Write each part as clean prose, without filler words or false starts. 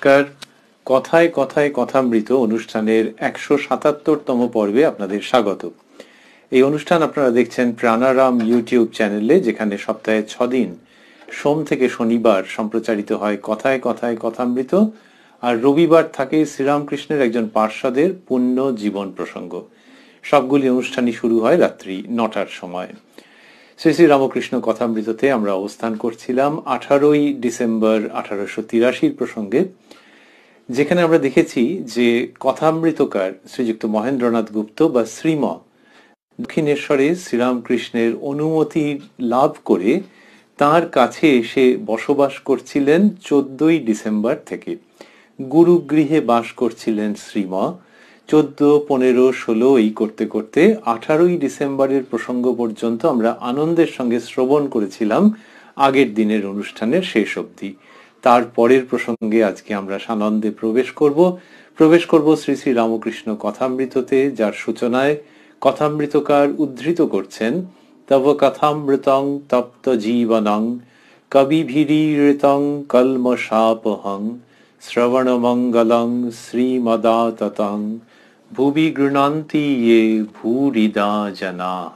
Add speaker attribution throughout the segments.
Speaker 1: নমস্কার। কথায় কথায় কথামৃত অনুষ্ঠানের 177তম পর্বে আপনাদের স্বাগত। এই অনুষ্ঠান আপনারা দেখছেন প্রাণারাম ইউটিউব চ্যানেলে, যেখানে সপ্তাহে 6 দিন সোম থেকে শনিবার সম্প্রচারিত হয় কথায় কথায় কথামৃত, আর রবিবার থাকে শ্রীরামকৃষ্ণের একজন পার্ষদের পুণ্য জীবন প্রসঙ্গ। সবগুলি অনুষ্ঠানই শুরু হয় রাত্রি 9টার সময়। শ্রী শ্রী রামকৃষ্ণ কথামৃততে আমরা অবস্থান করছিলাম 18ই ডিসেম্বর 1883 প্রসঙ্গে, যেখানে আমরা দেখেছি যে কথামৃতকার শ্রীযুক্ত মহেন্দ্রনাথ গুপ্ত বা শ্রীম দক্ষিণেশ্বরে শ্রীরামকৃষ্ণের অনুমতি লাভ করে তার কাছে এসে বসবাস করছিলেন 14ই ডিসেম্বর থেকে। গুরুগৃহে বাস করছিলেন শ্রীম 14, 15, 16 এই করতে করতে 18ই ডিসেম্বরের প্রসঙ্গ পর্যন্ত আমরা আনন্দের সঙ্গে শ্রবণ করেছিলাম আগের দিনের অনুষ্ঠানের শেষ অবধি। তার পরের প্রসঙ্গে আজকে আমরা সানন্দে প্রবেশ করব শ্রী শ্রী রামকৃষ্ণ কথামৃততে, যার সূচনায় কথামৃতকার উদ্ধৃত করছেন তব কথামৃতং তপ্ত জীবনং কবিভিরীৃতং কলমশাপহং শ্রবণ মঙ্গলং শ্রীমদাততং ভুবি গৃণন্তি ইয়ে ভূরিদা জনাঃ।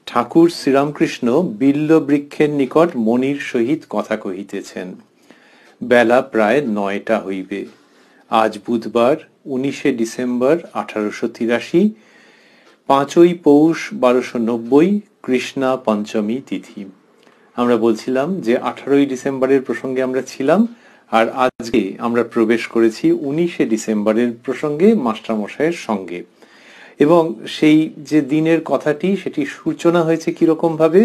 Speaker 1: ঠাকুর শ্রীরামকৃষ্ণ বিল্ল বৃক্ষের নিকট মণির সহিত কথা কহিতেছেন। বেলা প্রায় 9টা হইবে। আজ বুধবার 19শে ডিসেম্বর 1883, 5ই পৌষ 1290, কৃষ্ণা পঞ্চমী তিথি। আমরা বলছিলাম যে 18ই ডিসেম্বরের প্রসঙ্গে আমরা ছিলাম, আর আজকে আমরা প্রবেশ করেছি 19শে ডিসেম্বরের প্রসঙ্গে মাস্টারমশাইয়ের সঙ্গে। এবং সেই যে দিনের কথাটি, সেটি সূচনা হয়েছে কিরকম ভাবে?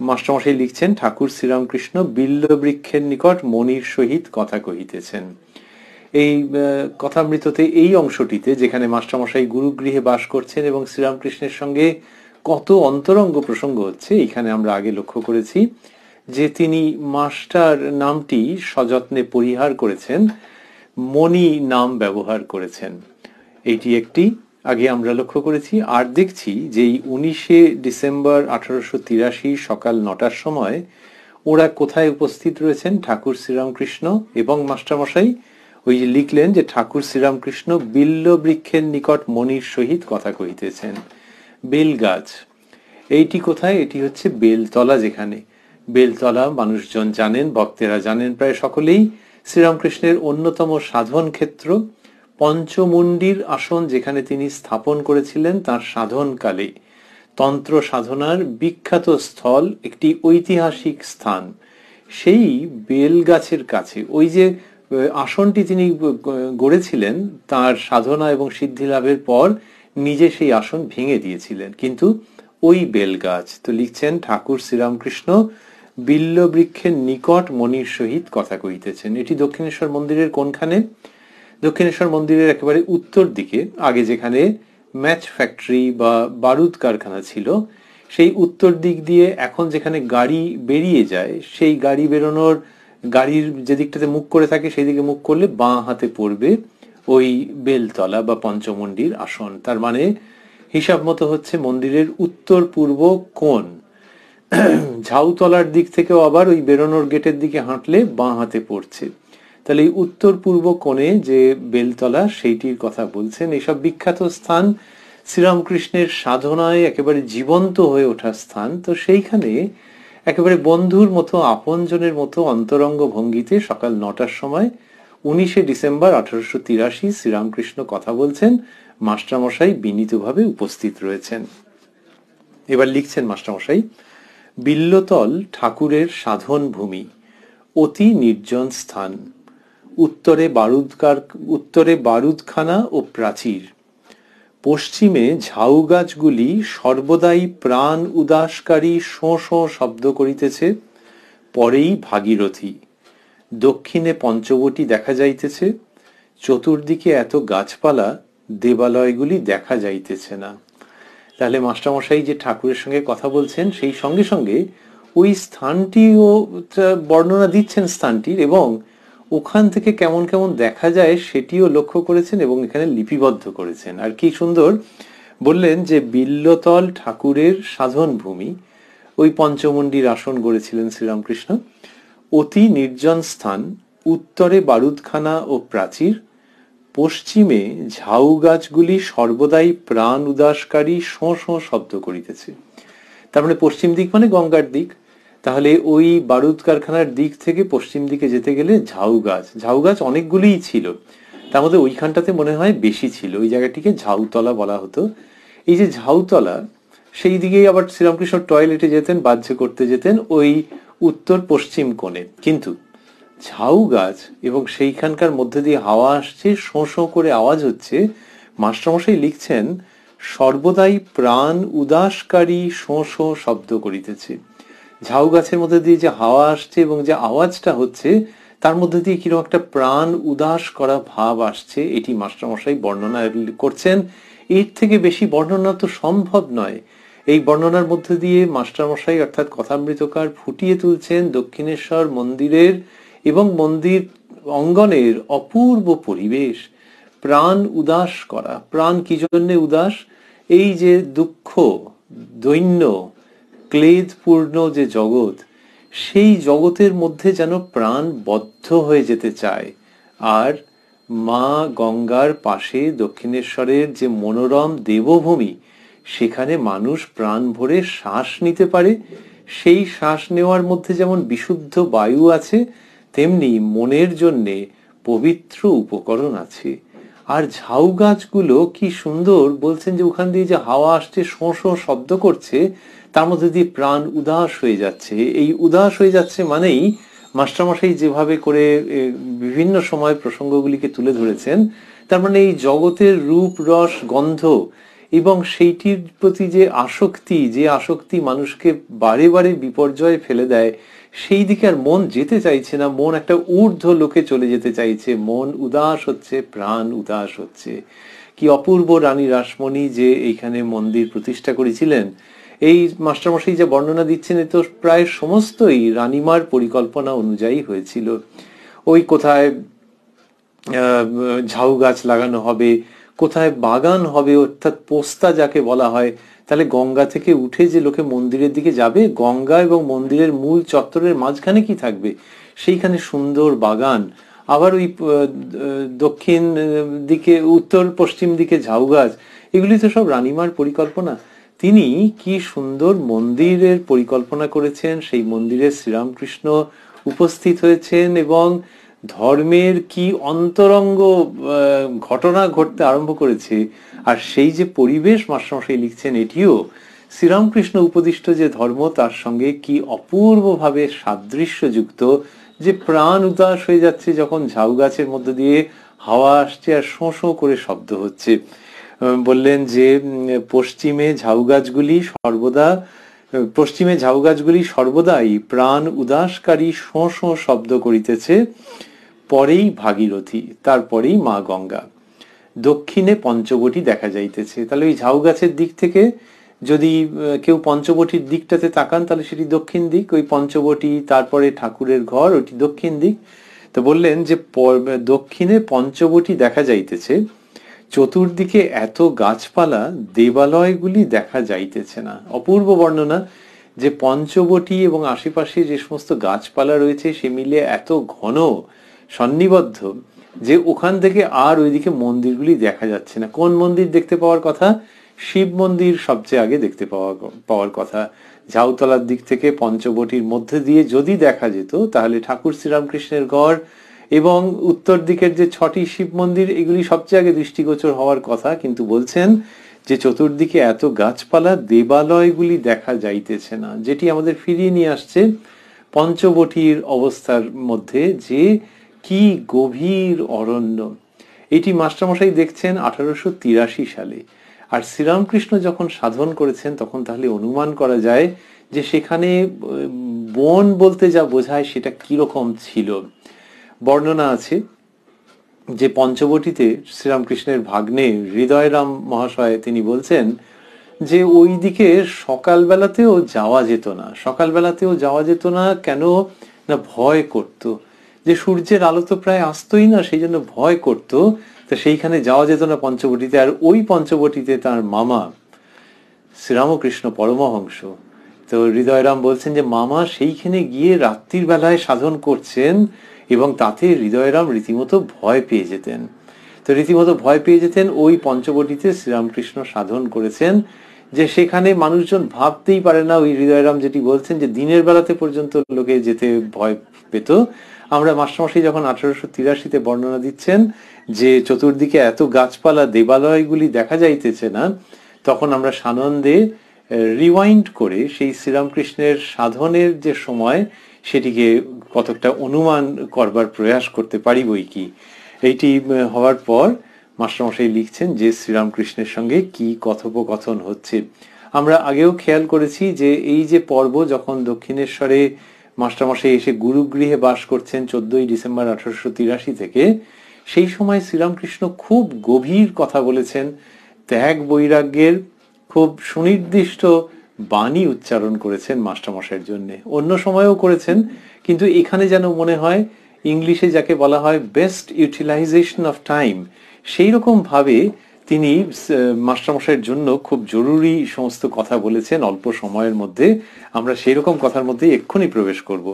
Speaker 1: মাস্টারমশাই লিখছেন, ঠাকুর শ্রীরামকৃষ্ণ বিল্ল বৃক্ষের নিকট মণির সহিত কথা কহিতেছেন। এই কথামৃততে এই অংশটিতে, যেখানে মাস্টারমশাই গুরুগৃহে বাস করছেন এবং শ্রীরামকৃষ্ণের সঙ্গে কত অন্তরঙ্গ প্রসঙ্গ হচ্ছে, এখানে আমরা আগে লক্ষ্য করেছি যে তিনি মাস্টার নামটি সযত্নে পরিহার করেছেন, মণি নাম ব্যবহার করেছেন। এইটি একটি আগে আমরা লক্ষ্য করেছি। আর দেখছি যে এই 19শে ডিসেম্বর 1883 সকাল 9টার সময় ওরা কোথায় উপস্থিত রয়েছেন? ঠাকুর শ্রীরামকৃষ্ণ এবং মাস্টারমশাই ওই যে লিখলেন যে ঠাকুর শ্রীরামকৃষ্ণ বিল্ল বৃক্ষের নিকট মণির সহিত কথা কহিতেছেন। বেল গাছ, এইটি কোথায়? এটি হচ্ছে বেলতলা। যেখানে বেলতলা মানুষজন জানেন, ভক্তেরা জানেন প্রায় সকলেই, শ্রীরামকৃষ্ণের অন্যতম সাধন ক্ষেত্র। পঞ্চমুণ্ডির আসন যেখানে তিনি স্থাপন করেছিলেন তার সাধনকালে, তন্ত্র সাধনার বিখ্যাত স্থল, একটি ঐতিহাসিক স্থান। সেই বেলগাছের কাছে ওই যে আসনটি তিনি গড়েছিলেন, তার সাধনা এবং সিদ্ধি লাভের পর নিজে সেই আসন ভেঙে দিয়েছিলেন, কিন্তু ওই বেলগাছ। তো লিখছেন, ঠাকুর শ্রীরামকৃষ্ণ বিল্ল বৃক্ষের নিকট মণির সহিত কথা কহিতেছেন। এটি দক্ষিণেশ্বর মন্দিরের কোনখানে? দক্ষিণেশ্বর মন্দিরের একেবারে উত্তর দিকে, আগে যেখানে ম্যাচ ফ্যাক্টরি বা বারুদ কারখানা ছিল, সেই উত্তর দিক দিয়ে এখন যেখানে গাড়ি বেরিয়ে যায়, সেই গাড়ি বেরোনোর, গাড়ির যে দিকটাতে মুখ করে থাকে সেই দিকে মুখ করলে বাঁ হাতে পড়বে ওই বেলতলা বা পঞ্চমুণ্ডির আসন। তার মানে হিসাব মতো হচ্ছে মন্দিরের উত্তর পূর্ব কোণ। ঝাউতলার দিক থেকেও আবার ওই বেরোনোর গেটের দিকে হাঁটলে বাঁ হাতে পড়ছে। তাহলে এই উত্তর পূর্ব কোণে যে বেলতলা, সেইটির কথা বলছেন। এইসব বিখ্যাত স্থান শ্রীরামকৃষ্ণের সাধনায় একেবারে জীবন্ত হয়ে ওঠা স্থান। তো সেইখানে একেবারে বন্ধুর মতো, আপনজনের মতো অন্তরঙ্গ ভঙ্গিতে সকাল 9টার সময় 19শে ডিসেম্বর 1883 শ্রীরামকৃষ্ণ কথা বলছেন। মাস্টারমশাই বিনীতভাবে উপস্থিত রয়েছেন। এবার লিখছেন মাস্টারমশাই, বিল্লতল ঠাকুরের সাধন ভূমি, অতি নির্জন স্থান। উত্তরে বারুদখানা ও প্রাচীর, পশ্চিমে ঝাউ গাছগুলি সর্বদাই প্রাণ উদাসকারী শোঁ শোঁ শব্দ করিতেছে। পরেই ভাগীরথী, দক্ষিণে পঞ্চবটী দেখা যাইতেছে। চতুর্দিকে এত গাছপালা, দেবালয়গুলি দেখা যাইতেছে না। তাহলে মাস্টারমশাই যে ঠাকুরের সঙ্গে কথা বলছেন, সেই সঙ্গে সঙ্গে ওই স্থানটিও বর্ণনা দিচ্ছেন স্থানটির, এবং ওখান থেকে কেমন কেমন দেখা যায় সেটিও লক্ষ্য করেছেন এবং এখানে লিপিবদ্ধ করেছেন। আর কি সুন্দর বললেন যে বিল্লতল ঠাকুরের সাধন ভূমি, ওই পঞ্চমুণ্ডির আসন গড়েছিলেন শ্রীরামকৃষ্ণ। অতি নির্জন স্থান, উত্তরে বারুদখানা ও প্রাচীর, পশ্চিমে ঝাউ গাছগুলি সর্বদাই প্রাণ উদাসকারী শোঁ শোঁ শব্দ করিতেছে। তার মানে পশ্চিম দিক মানে গঙ্গার দিক। তাহলে ওই বারুদ কারখানার দিক থেকে পশ্চিম দিকে যেতে গেলে ঝাউ গাছ অনেকগুলিই ছিল, তার মধ্যে ওইখানটাতে মনে হয় বেশি ছিল, ওই জায়গাটিকে ঝাউতলা বলা হতো। এই যে ঝাউতলা, সেই দিকেই আবার শ্রীরামকৃষ্ণ টয়লেটে যেতেন, বাহ্য করতে যেতেন ওই উত্তর পশ্চিম কোণে। কিন্তু ঝাউ গাছ এবং সেইখানকার মধ্যে দিয়ে হাওয়া আসছে, শোঁ শোঁ করে আওয়াজ হচ্ছে। মাস্টারমশাই লিখছেন, সর্বদাই প্রাণ উদাসকারী শোঁ শোঁ শব্দ করিতেছে। ঝাউ গাছের মধ্যে দিয়ে যে হাওয়া আসছে এবং যে আওয়াজটা হচ্ছে, তার মধ্যে দিয়ে কিরকম একটা প্রাণ উদাস করা ভাব আসছে, এটি মাস্টারমশাই বর্ণনা করছেন। এর থেকে বেশি বর্ণনা তো সম্ভব নয়। এই বর্ণনার মধ্যে দিয়ে মাস্টারমশাই অর্থাৎ কথামৃতকার ফুটিয়ে তুলছেন দক্ষিণেশ্বর মন্দিরের এবং মন্দির অঙ্গনের অপূর্ব পরিবেশ। প্রাণ উদাস করা, প্রাণ কি জন্য উদাস? এই যে দুঃখ, দৈন্য, ক্লেদপূর্ণ যে জগৎ, সেই জগতের মধ্যে যেন প্রাণ বদ্ধ হয়ে যেতে চায়। আর মা গঙ্গার পাশে দক্ষিণেশ্বরের যে মনোরম দেবভূমি, সেখানে মানুষ প্রাণ ভরে শ্বাস নিতে পারে। সেই শ্বাস নেওয়ার মধ্যে যেমন বিশুদ্ধ বায়ু আছে, তেমনি মনের জন্যে পবিত্র উপকরণ আছে। আর ঝাউ গাছগুলো কি সুন্দর, বলছেন যে ওখান দিয়ে যে হাওয়া আসছে, শোঁ শোঁ শব্দ করছে, তার মধ্যে দিয়ে প্রাণ উদাস হয়ে যাচ্ছে। এই উদাস হয়ে যাচ্ছে মানেই মাস্টারমশাই যেভাবে করে বিভিন্ন সময় প্রসঙ্গগুলিকে তুলে ধরেছেন, তার মানে এই জগতের রূপ, রস, গন্ধ এবং সেইটির প্রতি যে আসক্তি মানুষকে বারে বারে বিপর্যয়ে ফেলে দেয়, সেই দিকে আর মন যেতে চাইছে না। মন একটা ঊর্ধ্ব লোকে চলে যেতে চাইছে, মন উদাস হচ্ছে, প্রাণ উদাস হচ্ছে। কি অপূর্ব রানী রাসমণি যে এইখানে মন্দির প্রতিষ্ঠা করেছিলেন, এই মাস্টারমশাই যে বর্ণনা দিচ্ছেন, এ তো প্রায় সমস্তই রানীমার পরিকল্পনা অনুযায়ী হয়েছিল। ওই কোথায় ঝাউ গাছ লাগানো হবে, কোথায় বাগান হবে, অর্থাৎ পোস্তা যাকে বলা হয়। তাহলে গঙ্গা থেকে উঠে যে লোকে মন্দিরের দিকে যাবে, গঙ্গা এবং মন্দিরের মূল চত্বরের মাঝখানে কি থাকবে? সেইখানে সুন্দর বাগান। আবার ওই দক্ষিণ দিকে, উত্তর পশ্চিম দিকে ঝাউ গাছ। এগুলি তো সব রানীমার পরিকল্পনা। তিনি কি সুন্দর মন্দিরের পরিকল্পনা করেছেন, সেই মন্দিরে শ্রীরামকৃষ্ণ উপস্থিত হয়েছেন এবং ধর্মের কি অন্তরঙ্গ ঘটনা ঘটতে আরম্ভ করেছে। আর সেই যে পরিবেশ মাস্টারমশাই লিখছেন, এটিও শ্রীরামকৃষ্ণ উপদিষ্ট যে ধর্ম, তার সঙ্গে কি অপূর্বভাবে সাদৃশ্যযুক্ত, যে প্রাণ উদাস হয়ে যাচ্ছে যখন ঝাউ গাছের মধ্যে দিয়ে হাওয়া আসছে আর শোঁ শোঁ করে শব্দ হচ্ছে। বললেন যে পশ্চিমে ঝাউ গাছগুলি সর্বদাই প্রাণ উদাসকারী শোঁ শোঁ শব্দ করিতেছে। পরেই ভাগীরথী, তারপরেই মা গঙ্গা, দক্ষিণে পঞ্চবটী দেখা যাইতেছে। তাহলে ওই ঝাউ গাছের দিক থেকে যদি কেউ পঞ্চবটির দিকটাতে তাকান, তাহলে সেটি দক্ষিণ দিক। ওই পঞ্চবটী, তারপরে ঠাকুরের ঘর, ওইটি দক্ষিণ দিক। তো বললেন যে দক্ষিণে পঞ্চবটী দেখা যাইতেছে, চতুর্দিকে এত গাছপালা, দেবালয়গুলি দেখা যাইতেছে না। অপূর্ব বর্ণনা, যে পঞ্চবটী এবং আশেপাশে যে সমস্ত গাছপালা রয়েছে, সে মিলে এত ঘন সন্নিবদ্ধ যে ওখান থেকে আর ওইদিকে মন্দিরগুলি দেখা যাচ্ছে না। কোন মন্দির দেখতে পাওয়ার কথা? শিব মন্দির সবচেয়ে আগে দেখতে পাওয়ার কথা। ঝাউতলার দিক থেকে পঞ্চবটির মধ্যে দিয়ে যদি দেখা যেত, তাহলে ঠাকুর শ্রীরামকৃষ্ণের গড় এবং উত্তর দিকের যে 6টি শিব মন্দির, এগুলি সবচেয়ে আগে দৃষ্টিগোচর হওয়ার কথা। কিন্তু বলছেন যে চতুর্দিকে এত গাছপালা, দেবালয়গুলি দেখা যাইতেছে না, যেটি আমাদের ফিরিয়ে নিয়ে আসছে পঞ্চবটির অবস্থার মধ্যে, যে কি গভীর অরণ্য। এটি মাস্টারমশাই দেখছেন 1883 সালে। আর শ্রীরামকৃষ্ণ যখন সাধন করেছেন, তখন তাহলে অনুমান করা যায় যে সেখানে বন বলতে যা বোঝায় সেটা কিরকম ছিল। বর্ণনা আছে যে পঞ্চবটিতে শ্রীরামকৃষ্ণের ভাগ্নে হৃদয়রাম মহাশয় তিনি বলছেন যে ওই দিকে সকালবেলাতেও যাওয়া যেত না। কেন না, ভয় করত, যে সূর্যের আলো তো প্রায় আসতোই না, সেই জন্য ভয় করত। তা সেইখানে যাওয়া যেত না পঞ্চবটিতে। আর ওই পঞ্চবটিতে তার মামা শ্রীরামকৃষ্ণ পরমহংস তো হৃদয়রাম বলছেন যে মামা সেইখানে গিয়ে রাত্রির বেলায় সাধন করছেন এবং তাতে হৃদয়রাম রীতিমতো ভয় পেয়ে যেতেন। তো রীতিমতো ভয় পেয়ে যেতেন ওই পঞ্চবটিতে শ্রীরামকৃষ্ণ সাধন করেছেন, যে সেখানে মানুষজন ভাবতেই পারে না। ওই হৃদয়রাম যেটি বলছেন যে দিনের বেলাতে পর্যন্ত লোকে যেতে ভয় পেত। আমরা মাস্টারমশাই যখন 1883-তে বর্ণনা দিচ্ছেন যে চতুর্দিকে এত গাছপালা, দেবালয়গুলি দেখা যাইতেছে না, তখন আমরা সানন্দে রিওয়াইন্ড করে সেই শ্রীরামকৃষ্ণের সাধনের যে সময় সেটিকে কতকটা অনুমান করবার প্রয়াস করতে পারি বই কি। এইটি হওয়ার পর মাস্টারমশাই লিখছেন যে শ্রীরামকৃষ্ণের সঙ্গে কি কথোপকথন হচ্ছে। আমরা আগেও খেয়াল করেছি যে এই যে পর্ব যখন দক্ষিণেশ্বরে মাস্টারমশাই এসে গুরুগৃহে বাস করছেন 14ই ডিসেম্বর 1883 থেকে, সেই সময় শ্রীরামকৃষ্ণ খুব গভীর কথা বলেছেন, ত্যাগ বৈরাগ্যের খুব সুনির্দিষ্ট বাণী উচ্চারণ করেছেন মাস্টারমশাইয়ের জন্য। অন্য সময়েও করেছেন, কিন্তু এখানে যেন মনে হয় ইংলিশে যাকে বলা হয় বেস্ট ইউটিলাইজেশন অফ টাইম, সেই রকম ভাবে তিনি মাস্টারমশাইয়ের জন্য খুব জরুরি সমস্ত কথা বলেছেন অল্প সময়ের মধ্যে। আমরা সেই রকম কথার মধ্যে এক্ষুনি প্রবেশ করব।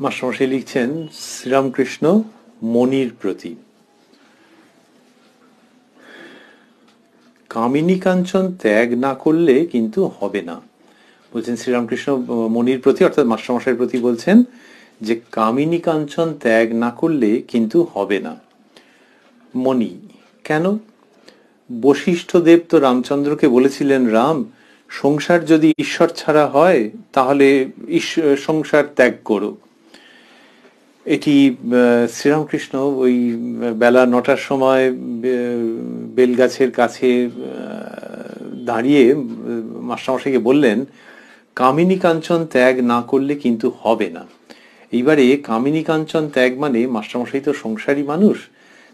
Speaker 1: মাস্টারমশাই লিখছেন শ্রীরামকৃষ্ণ মনির প্রতি। কামিনী কাঞ্চন ত্যাগ না করলে কিন্তু হবে না। বলছেন শ্রীরামকৃষ্ণ মনির প্রতি, অর্থাৎ মাস্টারমশাইয়ের প্রতি বলছেন যে কামিনী কাঞ্চন ত্যাগ না করলে কিন্তু হবে না। মনি কেন? বশিষ্ঠদেব তো রামচন্দ্রকে বলেছিলেন, রাম, সংসার যদি ঈশ্বর ছাড়া হয় তাহলে সংসার ত্যাগ করো। এটি শ্রীরামকৃষ্ণ ওই বেলা 9টার সময় বেলগাছের কাছে দাঁড়িয়ে মাস্টারমশাইকে বললেন, কামিনী কাঞ্চন ত্যাগ না করলে কিন্তু হবে না। এইবারে কামিনী কাঞ্চন ত্যাগ মানে, মাস্টারমশাই তো সংসারী মানুষ,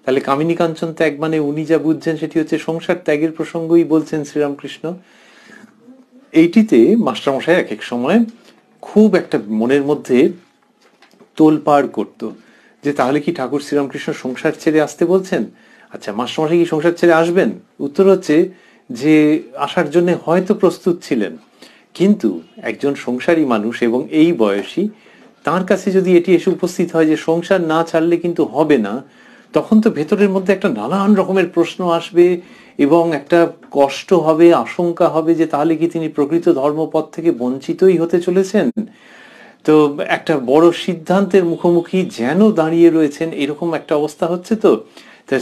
Speaker 1: তাহলে কামিনী কাঞ্চন ত্যাগ মানে উনি যা বুঝছেন সেটি হচ্ছে সংসার ত্যাগের প্রসঙ্গই বলছেন শ্রীরামকৃষ্ণ। এইটিতে মাস্টারমশাই এক এক সময় খুব একটা মনের মধ্যে তোলপাড় করতো যে তাহলে কি ঠাকুর শ্রীরামকৃষ্ণ সংসার ছেড়ে আসতে বলছেন? আচ্ছা, মাস্টারমশাই কি সংসার ছেড়ে আসবেন? উত্তর হচ্ছে যে আসার জন্য হয়তো প্রস্তুত ছিলেন, কিন্তু একজন সংসারী মানুষ এবং এই বয়সী, তার কাছে যদি এটি এসে উপস্থিত হয় যে সংসার না ছাড়লে কিন্তু হবে না, তখন তো ভেতরের মধ্যে একটা নানান রকমের প্রশ্ন আসবে এবং একটা কষ্ট হবে, আশঙ্কা হবে যে তাহলে কি তিনি প্রকৃত ধর্মপথ থেকে বঞ্চিতই হতে চলেছেন। তো একটা বড় সিদ্ধান্তের মুখোমুখি যেন দাঁড়িয়ে রয়েছেন, এরকম একটা অবস্থা হচ্ছে। তো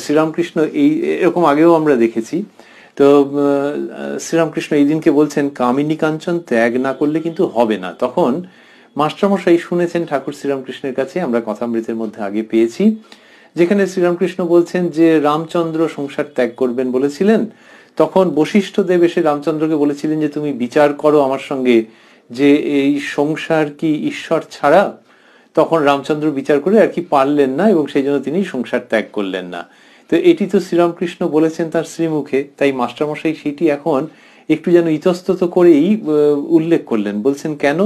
Speaker 1: শ্রীরামকৃষ্ণ এই এরকম আগেও আমরা দেখেছি। তো শ্রীরামকৃষ্ণ এই দিনকে বলছেন কামিনী কাঞ্চন ত্যাগ না করলে কিন্তু হবে না। তখন মাস্টারমশাই শুনেছেন ঠাকুর শ্রীরামকৃষ্ণের কাছে, আমরা কথামৃতের মধ্যে আগে পেয়েছি, যেখানে শ্রীরামকৃষ্ণ বলছেন যে রামচন্দ্র সংসার ত্যাগ করবেন বলেছিলেন। তখন বশিষ্ঠদেব এসে রামচন্দ্রকে বলেছিলেন যে তুমি বিচার করো আমার সঙ্গে যে এই সংসার কি ঈশ্বর ছাড়া। তখন রামচন্দ্র বিচার করে আর কি পারলেন না এবং সেই জন্য তিনি সংসার ত্যাগ করলেন না। তো এটি তো শ্রীরামকৃষ্ণ বলেছেন তার শ্রীমুখে, তাই মাস্টারমশাই সেটি এখন একটু যেন ইতস্তত করেই উল্লেখ করলেন। বলছেন কেন?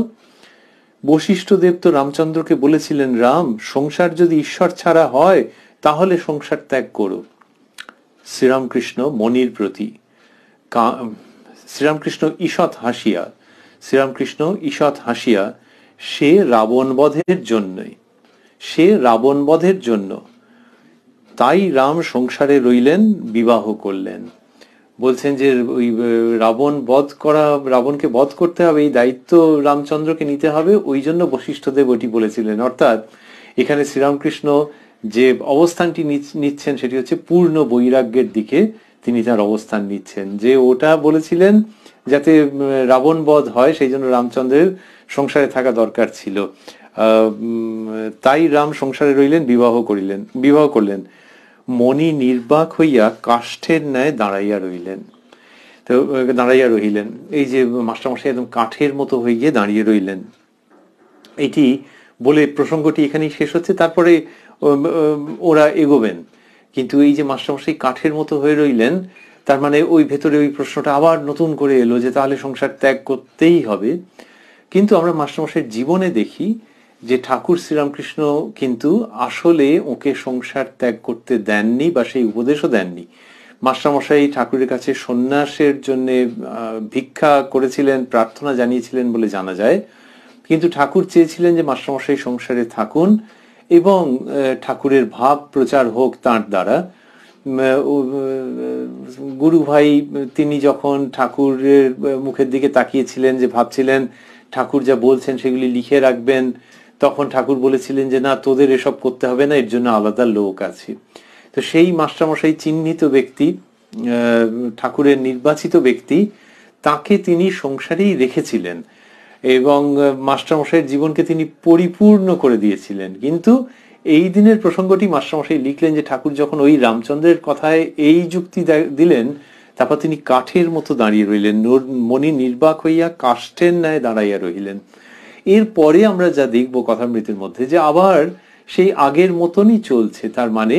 Speaker 1: বশিষ্ঠদেব তো রামচন্দ্রকে বলেছিলেন, রাম, সংসার যদি ঈশ্বর ছাড়া হয় তাহলে সংসার ত্যাগ করো। শ্রীরামকৃষ্ণ মনির প্রতি। শ্রীরামকৃষ্ণ ঈষৎ হাসিয়া সে রাবণ বধের জন্য তাই রাম সংসারে রইলেন, বিবাহ করলেন। বলছেন যে ওই রাবণকে বধ করতে হবে, এই দায়িত্ব রামচন্দ্রকে নিতে হবে, ওই জন্য বশিষ্ঠদেব ওটি বলেছিলেন। অর্থাৎ এখানে শ্রীরামকৃষ্ণ যে অবস্থানটি নিচ্ছেন সেটি হচ্ছে পূর্ণ বৈরাগ্যের দিকে তিনি তার অবস্থান নিচ্ছেন। যে ওটা বলেছিলেন যাতে রাবণ বধ হয়, সেই জন্য রামচন্দ্রের সংসারে থাকা দরকার ছিল, তাই রাম সংসারে রইলেন, বিবাহ করলেন। মণি নির্বাক হইয়া কাষ্ঠের ন্যায় দাঁড়াইয়া রহিলেন। এই যে মাস্টারমশাই একদম কাঠের মতো হয়ে গিয়ে দাঁড়িয়ে রইলেন, এটি বলে প্রসঙ্গটি এখানেই শেষ হচ্ছে। তারপরে ওরা এগোবেন, কিন্তু এই যে মাস্টারমশাই কাঠের মতো হয়ে রইলেন, তার মানে ওই ভেতরে ওই প্রশ্নটা আবার নতুন করে এলো যে তাহলে সংসার ত্যাগ করতেই হবে। কিন্তু আমরা মাস্টারমশাইয়ের জীবনে দেখি যে ঠাকুর শ্রীরামকৃষ্ণ কিন্তু আসলে ওকে সংসার ত্যাগ করতে দেননি বা সেই উপদেশও দেননি। মাস্টারমশাই ঠাকুরের কাছে সন্ন্যাসের জন্য ভিক্ষা করেছিলেন, প্রার্থনা জানিয়েছিলেন বলে জানা যায়, কিন্তু ঠাকুর চেয়েছিলেন যে মাস্টারমশাই সংসারে থাকুন এবং ঠাকুরের ভাব প্রচার হোক তাঁর দ্বারা। গুরু ভাই তিনি যখন ঠাকুরের মুখের দিকে তাকিয়েছিলেন, যে ভাবছিলেন ঠাকুর যা বলছেন সেগুলি লিখে রাখবেন, তখন ঠাকুর বলেছিলেন যে না, তোদের এসব করতে হবে না, এর জন্য আলাদা লোক আছে। তো সেই মাস্টারমশাই চিহ্নিত ব্যক্তি, ঠাকুরের নির্বাচিত ব্যক্তি, তাকে তিনি সংসারেই রেখেছিলেন এবং মাস্টারমশাইয়ের জীবনকে তিনি পরিপূর্ণ করে দিয়েছিলেন। কিন্তু এই দিনের প্রসঙ্গটি মাস্টারমশাই লিখলেন যে ঠাকুর যখন ওই রামচন্দ্রের কথায় এই যুক্তি দিলেন, তারপর তিনি কাঠের মতো দাঁড়িয়ে রইলেন, মণি নির্বাক হইয়া কাষ্ঠের ন্যায় দাঁড়াইয়া রহিলেন। এরপরে আমরা যা দেখবো কথামৃতের মধ্যে, যে আবার সেই আগের মতনই চলছে। তার মানে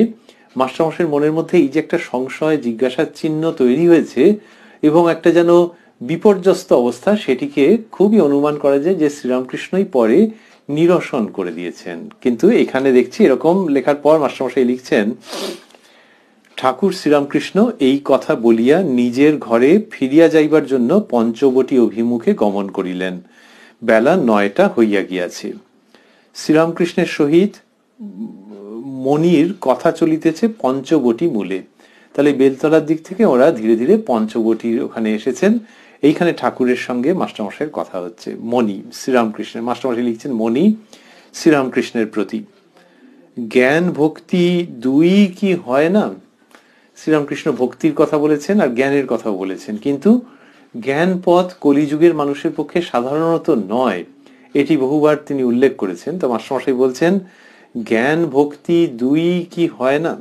Speaker 1: মাস্টারমশাইয়ের মনের মধ্যে এই যে একটা সংশয়, জিজ্ঞাসার চিহ্ন তৈরি হয়েছে এবং একটা যেন বিপর্যস্ত অবস্থা, সেটিকে খুবই অনুমান করা যায় যে শ্রীরামকৃষ্ণই পরে নিরসন করে দিয়েছেন। কিন্তু এখানে দেখছি এরকম লেখার পর মাস্টারমশাই লিখছেন, ঠাকুর শ্রীরামকৃষ্ণ এই কথা বলিয়া নিজের ঘরে ফিরিয়া যাইবার জন্য পঞ্চবটী অভিমুখে গমন করিলেন। বেলা 9টা হইয়া গিয়াছে। শ্রীরামকৃষ্ণের সহিত মণির কথা চলিতেছে পঞ্চবটী মূলে। তাহলে বেলতলার দিক থেকে ওরা ধীরে ধীরে পঞ্চবটির ওখানে এসেছেন। এইখানে ঠাকুরের সঙ্গে মাস্টারমশাইয়ের কথা হচ্ছে। মণি শ্রীরামকৃষ্ণের, মাস্টারমশাই লিখছেন মণি শ্রীরামকৃষ্ণের প্রতি। জ্ঞান ভক্তি দুই কি হয় না? শ্রীরামকৃষ্ণ ভক্তির কথা বলেছেন আর জ্ঞানের কথাও বলেছেন, কিন্তু জ্ঞান পথ কলিযুগের মানুষের পক্ষে সাধারণত নয়, এটি বহুবার তিনি উল্লেখ করেছেন। তো মাস্টারমশাই বলছেন জ্ঞান ভক্তি দুই কি হয় না?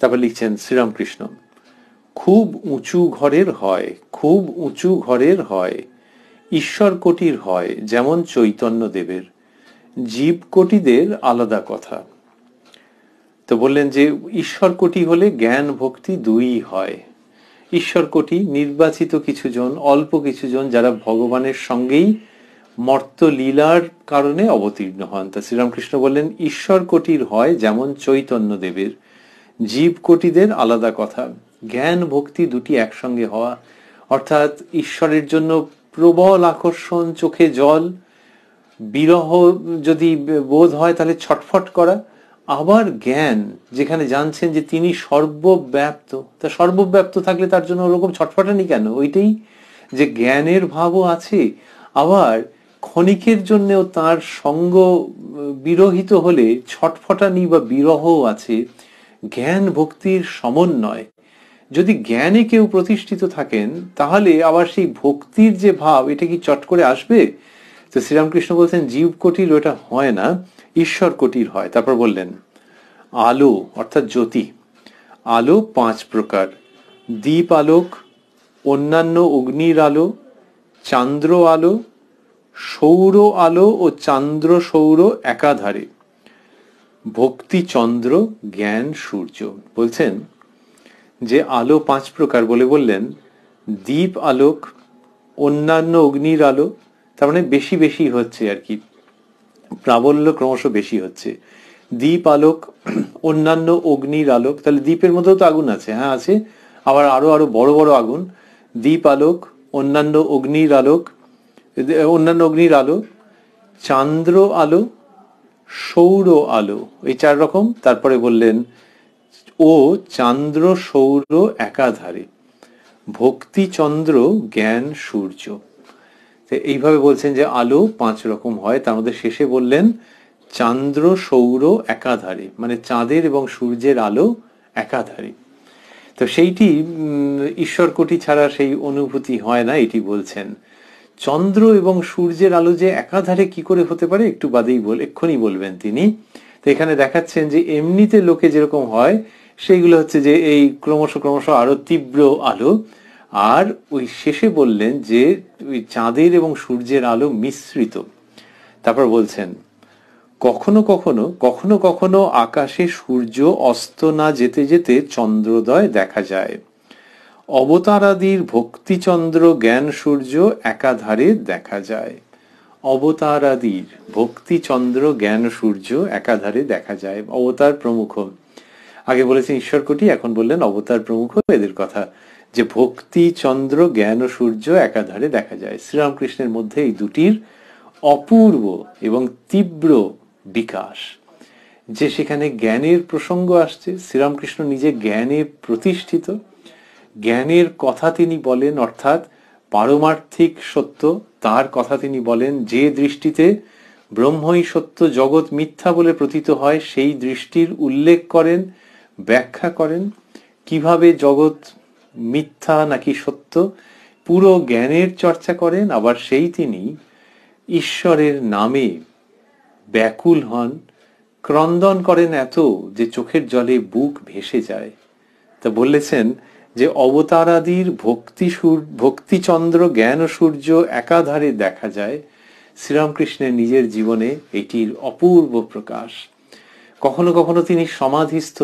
Speaker 1: তারপর লিখছেন শ্রীরামকৃষ্ণ, খুব উঁচু ঘরের হয়, খুব উঁচু ঘরের হয়, ঈশ্বর কোটির হয় যেমন চৈতন্য দেবের, জীব কোটিদের আলাদা কথা। তো বললেন যে ঈশ্বর কোটি হলে জ্ঞান ভক্তি দুই হয়। ঈশ্বর কোটি নির্বাচিত কিছুজন, অল্প কিছুজন যারা ভগবানের সঙ্গেই মর্ত লীলার কারণে অবতীর্ণ হন। তা শ্রীরামকৃষ্ণ বললেন ঈশ্বর কোটির হয় যেমন চৈতন্য দেবের, জীব কোটিদের আলাদা কথা। জ্ঞান ভক্তি দুটি একসঙ্গে হওয়া, অর্থাৎ ঈশ্বরের জন্য প্রবল আকর্ষণ, চোখে জল, বিরহ যদি বোধ হয় তাহলে ছটফট করা, আবার জ্ঞান যেখানে জানছেন যে তিনি সর্বব্যাপ্ত, তা সর্বব্যাপ্ত থাকলে তার জন্য ওরকম ছটফটানি কেন? ওইটাই যে জ্ঞানের ভাবও আছে, আবার ক্ষণিকের জন্যও তার সঙ্গ বিরহিত হলে ছটফটানি বা বিরহও আছে। জ্ঞান ভক্তির সমন্বয়। যদি জ্ঞানে কেউ প্রতিষ্ঠিত থাকেন তাহলে আবার সেই ভক্তির যে ভাব, এটা কি চট করে আসবে? তো শ্রীরামকৃষ্ণ বলছেন জীব কোটির ওটা হয় না, ঈশ্বর কোটির হয়। তারপর বললেন আলো অর্থাৎ জ্যোতি, আলো 5 প্রকার, দীপ আলোক, অন্যান্য অগ্নির আলো, চান্দ্র আলো, সৌর আলো ও চান্দ্র সৌর একাধারে, ভক্তি চন্দ্র, জ্ঞান সূর্য। বলছেন যে আলো 5 প্রকার বলে বললেন দীপ আলোক, অন্যান্য অগ্নির আলো, তার মানে বেশি বেশি হচ্ছে আর কি, প্রাবল্য ক্রমশ বেশি হচ্ছে। দীপ আলোক, অন্যান্য অগ্নির আলোক, তাহলে দ্বীপের মধ্যেও তো আগুন আছে, হ্যাঁ আছে, আবার আরো আরো বড় বড় আগুন। দীপ আলোক, অন্যান্য অগ্নির আলোক, অন্যান্য অগ্নির আলো, চান্দ্র আলো, সৌর আলো, এই 4 রকম। তারপরে বললেন ও চান্দ্র সৌর একাধারে, ভক্তি চন্দ্র, জ্ঞান সূর্য। এইভাবে বলছেন যে আলো 5 রকম হয়। তার মধ্যে শেষে বললেন চান্দ্র সৌর একাধারে, মানে চাঁদের এবং সূর্যের আলো একাধারে। তো সেইটি ঈশ্বর কোটি ছাড়া সেই অনুভূতি হয় না, এটি বলছেন। চন্দ্র এবং সূর্যের আলো যে একাধারে কি করে হতে পারে একটু বাদেই এক্ষুনি বলবেন তিনি। তো এখানে দেখাচ্ছেন যে এমনিতে লোকে যেরকম হয় সেইগুলো হচ্ছে যে এই ক্রমশ ক্রমশ আরো তীব্র আলো, আর ওই শেষে বললেন যে ওই চাঁদের এবং সূর্যের আলো মিশ্রিত। তারপর বলছেন কখনো কখনো কখনো কখনো আকাশে সূর্য অস্ত না যেতে যেতে চন্দ্রোদয় দেখা যায়। অবতারাদির ভক্তিচন্দ্র জ্ঞান সূর্য একাধারে দেখা যায়। অবতারাদির ভক্তিচন্দ্র জ্ঞান সূর্য একাধারে দেখা যায়। অবতার প্রমুখ, আগে বলেছেন ঈশ্বরকোটি, এখন বললেন অবতার প্রমুখ এদের কথা, যে ভক্তি চন্দ্র জ্ঞান সূর্য একাধারে দেখা যায়। শ্রীরামকৃষ্ণের মধ্যে এই দুটির অপূর্ব এবং তীব্র বিকাশ, যে সেখানে জ্ঞানের প্রসঙ্গ আসছে। শ্রীরামকৃষ্ণ নিজে জ্ঞানে প্রতিষ্ঠিত, জ্ঞানের কথা তিনি বলেন, অর্থাৎ পারমার্থিক সত্য তার কথা তিনি বলেন। যে দৃষ্টিতে ব্রহ্মই সত্য, জগৎ মিথ্যা বলে প্রতীত হয়, সেই দৃষ্টির উল্লেখ করেন, ব্যাখ্যা করেন কিভাবে জগৎ মিথ্যা নাকি সত্য, পুরো জ্ঞানের চর্চা করেন। আবার সেই তিনি ঈশ্বরের নামে ব্যাকুল হন, ক্রন্দন করেন এত যে চোখের জলে বুক ভেসে যায়। তা বলেছেন যে অবতারাদির ভক্তিচন্দ্র জ্ঞান সূর্য একাধারে দেখা যায়। শ্রীরামকৃষ্ণের নিজের জীবনে এটির অপূর্ব প্রকাশ। কখনো কখনো তিনি সমাধিস্থ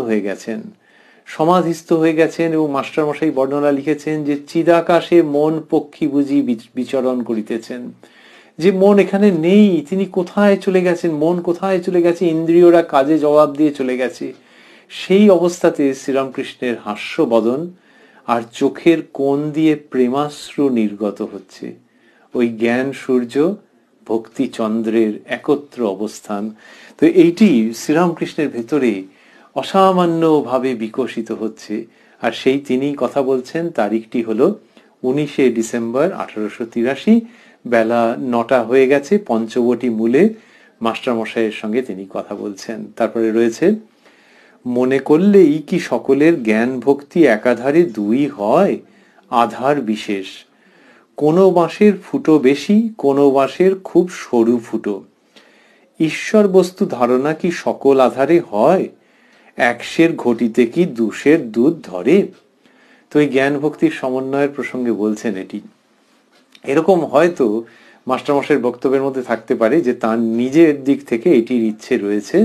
Speaker 1: হয়ে গেছেন এবং মাস্টারমশাই বর্ণনা লিখেছেন যে চিদাকাশে মন পক্ষী বুঝি বিচরণ করিতেছেন, যে মন এখানে নেই, তিনি কোথায় চলে গেছেন, মন কোথায় চলে গেছে, ইন্দ্রিয়রা কাজে জবাব দিয়ে চলে গেছে। সেই অবস্থাতে শ্রীরামকৃষ্ণের হাস্যবদন আর চোখের কোণ দিয়ে প্রেমাশ্রু নির্গত হচ্ছে। ওই জ্ঞান সূর্য ভক্তিচন্দ্রের একত্র অবস্থান। তো এইটি শ্রীরামকৃষ্ণের ভেতরে অসামান্য ভাবে বিকশিত হচ্ছে। আর সেই তিনি কথা বলছেন, তারিখটি হলো 19শে ডিসেম্বর 1883, বেলা 9টা হয়ে গেছে, পঞ্চবটি মূলে মাস্টারমশাইয়ের সঙ্গে তিনি কথা বলছেন। তারপরে রয়েছে মনে করলেই কি সকলের জ্ঞান ভক্তি একাধারে দুই হয়, আধার বিশেষ। কোনো বাঁশের ফুটো বেশি, কোনো বাঁশের খুব সরু ফুটো। ঈশ্বর বস্তু ধারণা কি সকল আধারে হয়, একশের ঘটিতে কি দুশের দুধ ধরে। তো এই জ্ঞান ভক্তির সমন্বয়ের প্রসঙ্গে বলছেন এটি। এরকম হয়তো মাস্টারমশাইয়ের বক্তব্যের মধ্যে থাকতে পারে যে তার নিজের দিক থেকে এটির ইচ্ছে রয়েছে,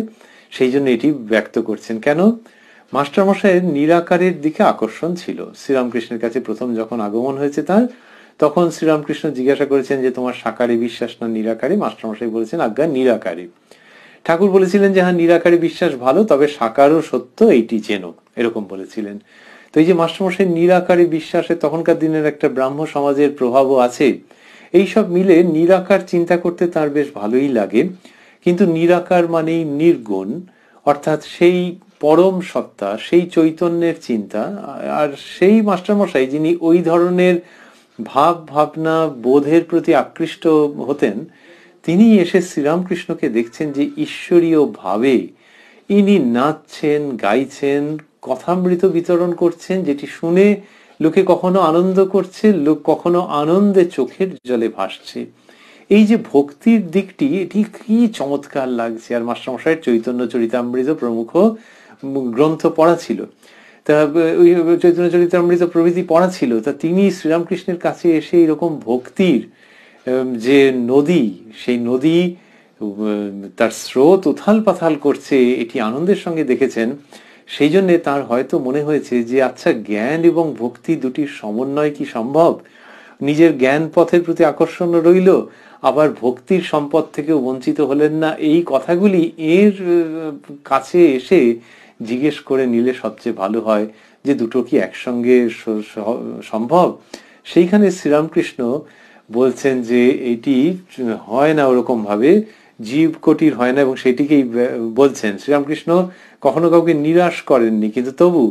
Speaker 1: সেই জন্য এটি ব্যক্ত করছেন। কেন? মাস্টারমশাইয়ের নিরাকারের দিকে আকর্ষণ ছিল। শ্রীরামকৃষ্ণের কাছে প্রথম যখন আগমন হয়েছে তার, তখন শ্রীরামকৃষ্ণ জিজ্ঞাসা করেছেন যে তোমার সাকারে বিশ্বাস না নিরাকারে? মাস্টারমশাই বলেছেন আজ্ঞা নিরাকারে। ঠাকুর বলেছিলেন যে হ্যাঁ নিরাকারে বিশ্বাস ভালো, তবে সাকারও সত্য, এইটি জেনো, এরকম বলেছিলেন। তো এই যে মাস্টারমশাই নিরাকারে বিশ্বাসে তখনকার দিনের একটা ব্রাহ্ম সমাজের প্রভাবও আছে। এইসব মিলে নিরাকার চিন্তা করতে তার বেশ ভালোই লাগে, কিন্তু নিরাকার মানেই নির্গুণ, অর্থাৎ সেই পরম সত্তা, সেই চৈতন্যের চিন্তা। আর সেই মাস্টারমশাই যিনি ওই ধরনের ভাব ভাবনা বোধের প্রতি আকৃষ্ট হতেন, তিনি এসে শ্রীরামকৃষ্ণকে দেখছেন যে ঈশ্বরীয় ভাবে ইনি নাচছেন, গাইছেন, কথামৃত বিতরণ করছেন, যেটি শুনে লোকে কখনো আনন্দ করছে, লোক কখনো আনন্দে চোখের জলে ভাসছে। এই যে ভক্তির দিকটি, এটি কি চমৎকার লাগছে। আর মাস্টারমশাইয়ের চৈতন্য চরিতামৃত প্রমুখ গ্রন্থ পড়া ছিল, তা ওই চৈতন্য চরিতামৃত প্রভৃতি পড়া ছিল। তা তিনি শ্রীরামকৃষ্ণের কাছে এসে এরকম ভক্তির যে নদী, সেই নদী তার স্রোত উথাল পাথাল করছে, এটি আনন্দের সঙ্গে দেখেছেন। সেই জন্য তার হয়তো মনে হয়েছে যে আচ্ছা, জ্ঞান এবং ভক্তি দুটির সমন্বয় কি সম্ভব? নিজের জ্ঞান পথের প্রতি আকর্ষণ রইল, আবার ভক্তির সম্পদ থেকেও বঞ্চিত হলেন না। এই কথাগুলি এর কাছে এসে জিজ্ঞেস করে নিলে সবচেয়ে ভালো হয় যে দুটো কি একসঙ্গে সম্ভব। সেইখানে শ্রীরামকৃষ্ণ বলছেন যে এটি হয় না ওরকম ভাবে, জীব কোটির হয় না, এবং সেটিকেই বলছেন। শ্রীরামকৃষ্ণ কখনো কাউকে নিরাশ করেননি, কিন্তু তবু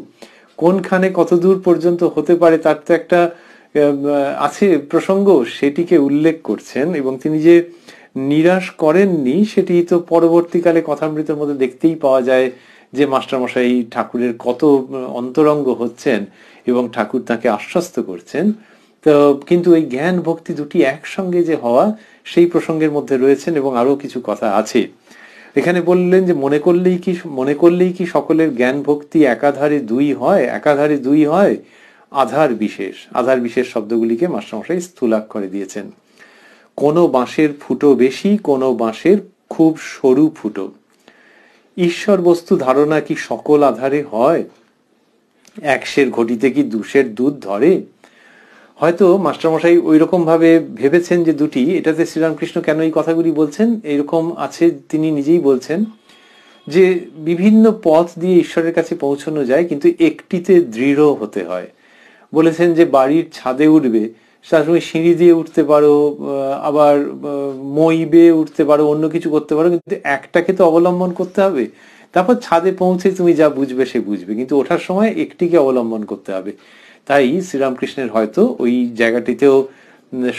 Speaker 1: কোনখানে কতদূর পর্যন্ত হতে পারে তার তো একটা আছে প্রসঙ্গ, সেটিকে উল্লেখ করছেন। এবং তিনি যে নিরাশ করেননি সেটি তো পরবর্তীকালে কথামৃতের মধ্যে দেখতেই পাওয়া যায়, যে মাস্টারমশাই ঠাকুরের কত অন্তরঙ্গ হচ্ছেন এবং ঠাকুর তাকে আশ্বস্ত করছেন। তো কিন্তু এই জ্ঞান ভক্তি দুটি একসঙ্গে যে হওয়া, সেই প্রসঙ্গের মধ্যে রয়েছেন এবং আরো কিছু কথা আছে। এখানে বললেন যে মনে করলেই কি সকলের জ্ঞান ভক্তি একাধারে দুই হয়, একাধারে দুই হয়। আধার বিশেষ শব্দগুলিকে মাস্টারমশাই স্থূলাক্ষরে দিয়েছেন। কোনো বাঁশের ফুটো বেশি, কোনো বাঁশের খুব সরু ফুটো। ঈশ্বর বস্তু ধারণা কি সকল আধারে হয়? একশের ঘটিতে কি দুশের দুধ ধরে? হয়তো মাস্টারমশাই ওই রকম ভাবে ভেবেছেন যে দুটি, এটাতে শ্রীরামকৃষ্ণ কেন এই কথাগুলি বলছেন এইরকম আছে, তিনি নিজেই বলছেন যে বিভিন্ন পথ দিয়ে ঈশ্বরের কাছে পৌঁছানো যায়, কিন্তু একটিতে দৃঢ় হতে হয়। বলেছেন যে বাড়ির ছাদে উঠবে, তার সময় সিঁড়ি দিয়ে উঠতে পারো, আবার মই বেয়ে উঠতে পারো, অন্য কিছু করতে পারো, কিন্তু একটাকে তো অবলম্বন করতে হবে। তারপর ছাদে পৌঁছে তুমি যা বুঝবে সে বুঝবে, কিন্তু ওঠার সময় একটিকে অবলম্বন করতে হবে। তাই শ্রীরামকৃষ্ণের হয়তো ওই জায়গাটিতেও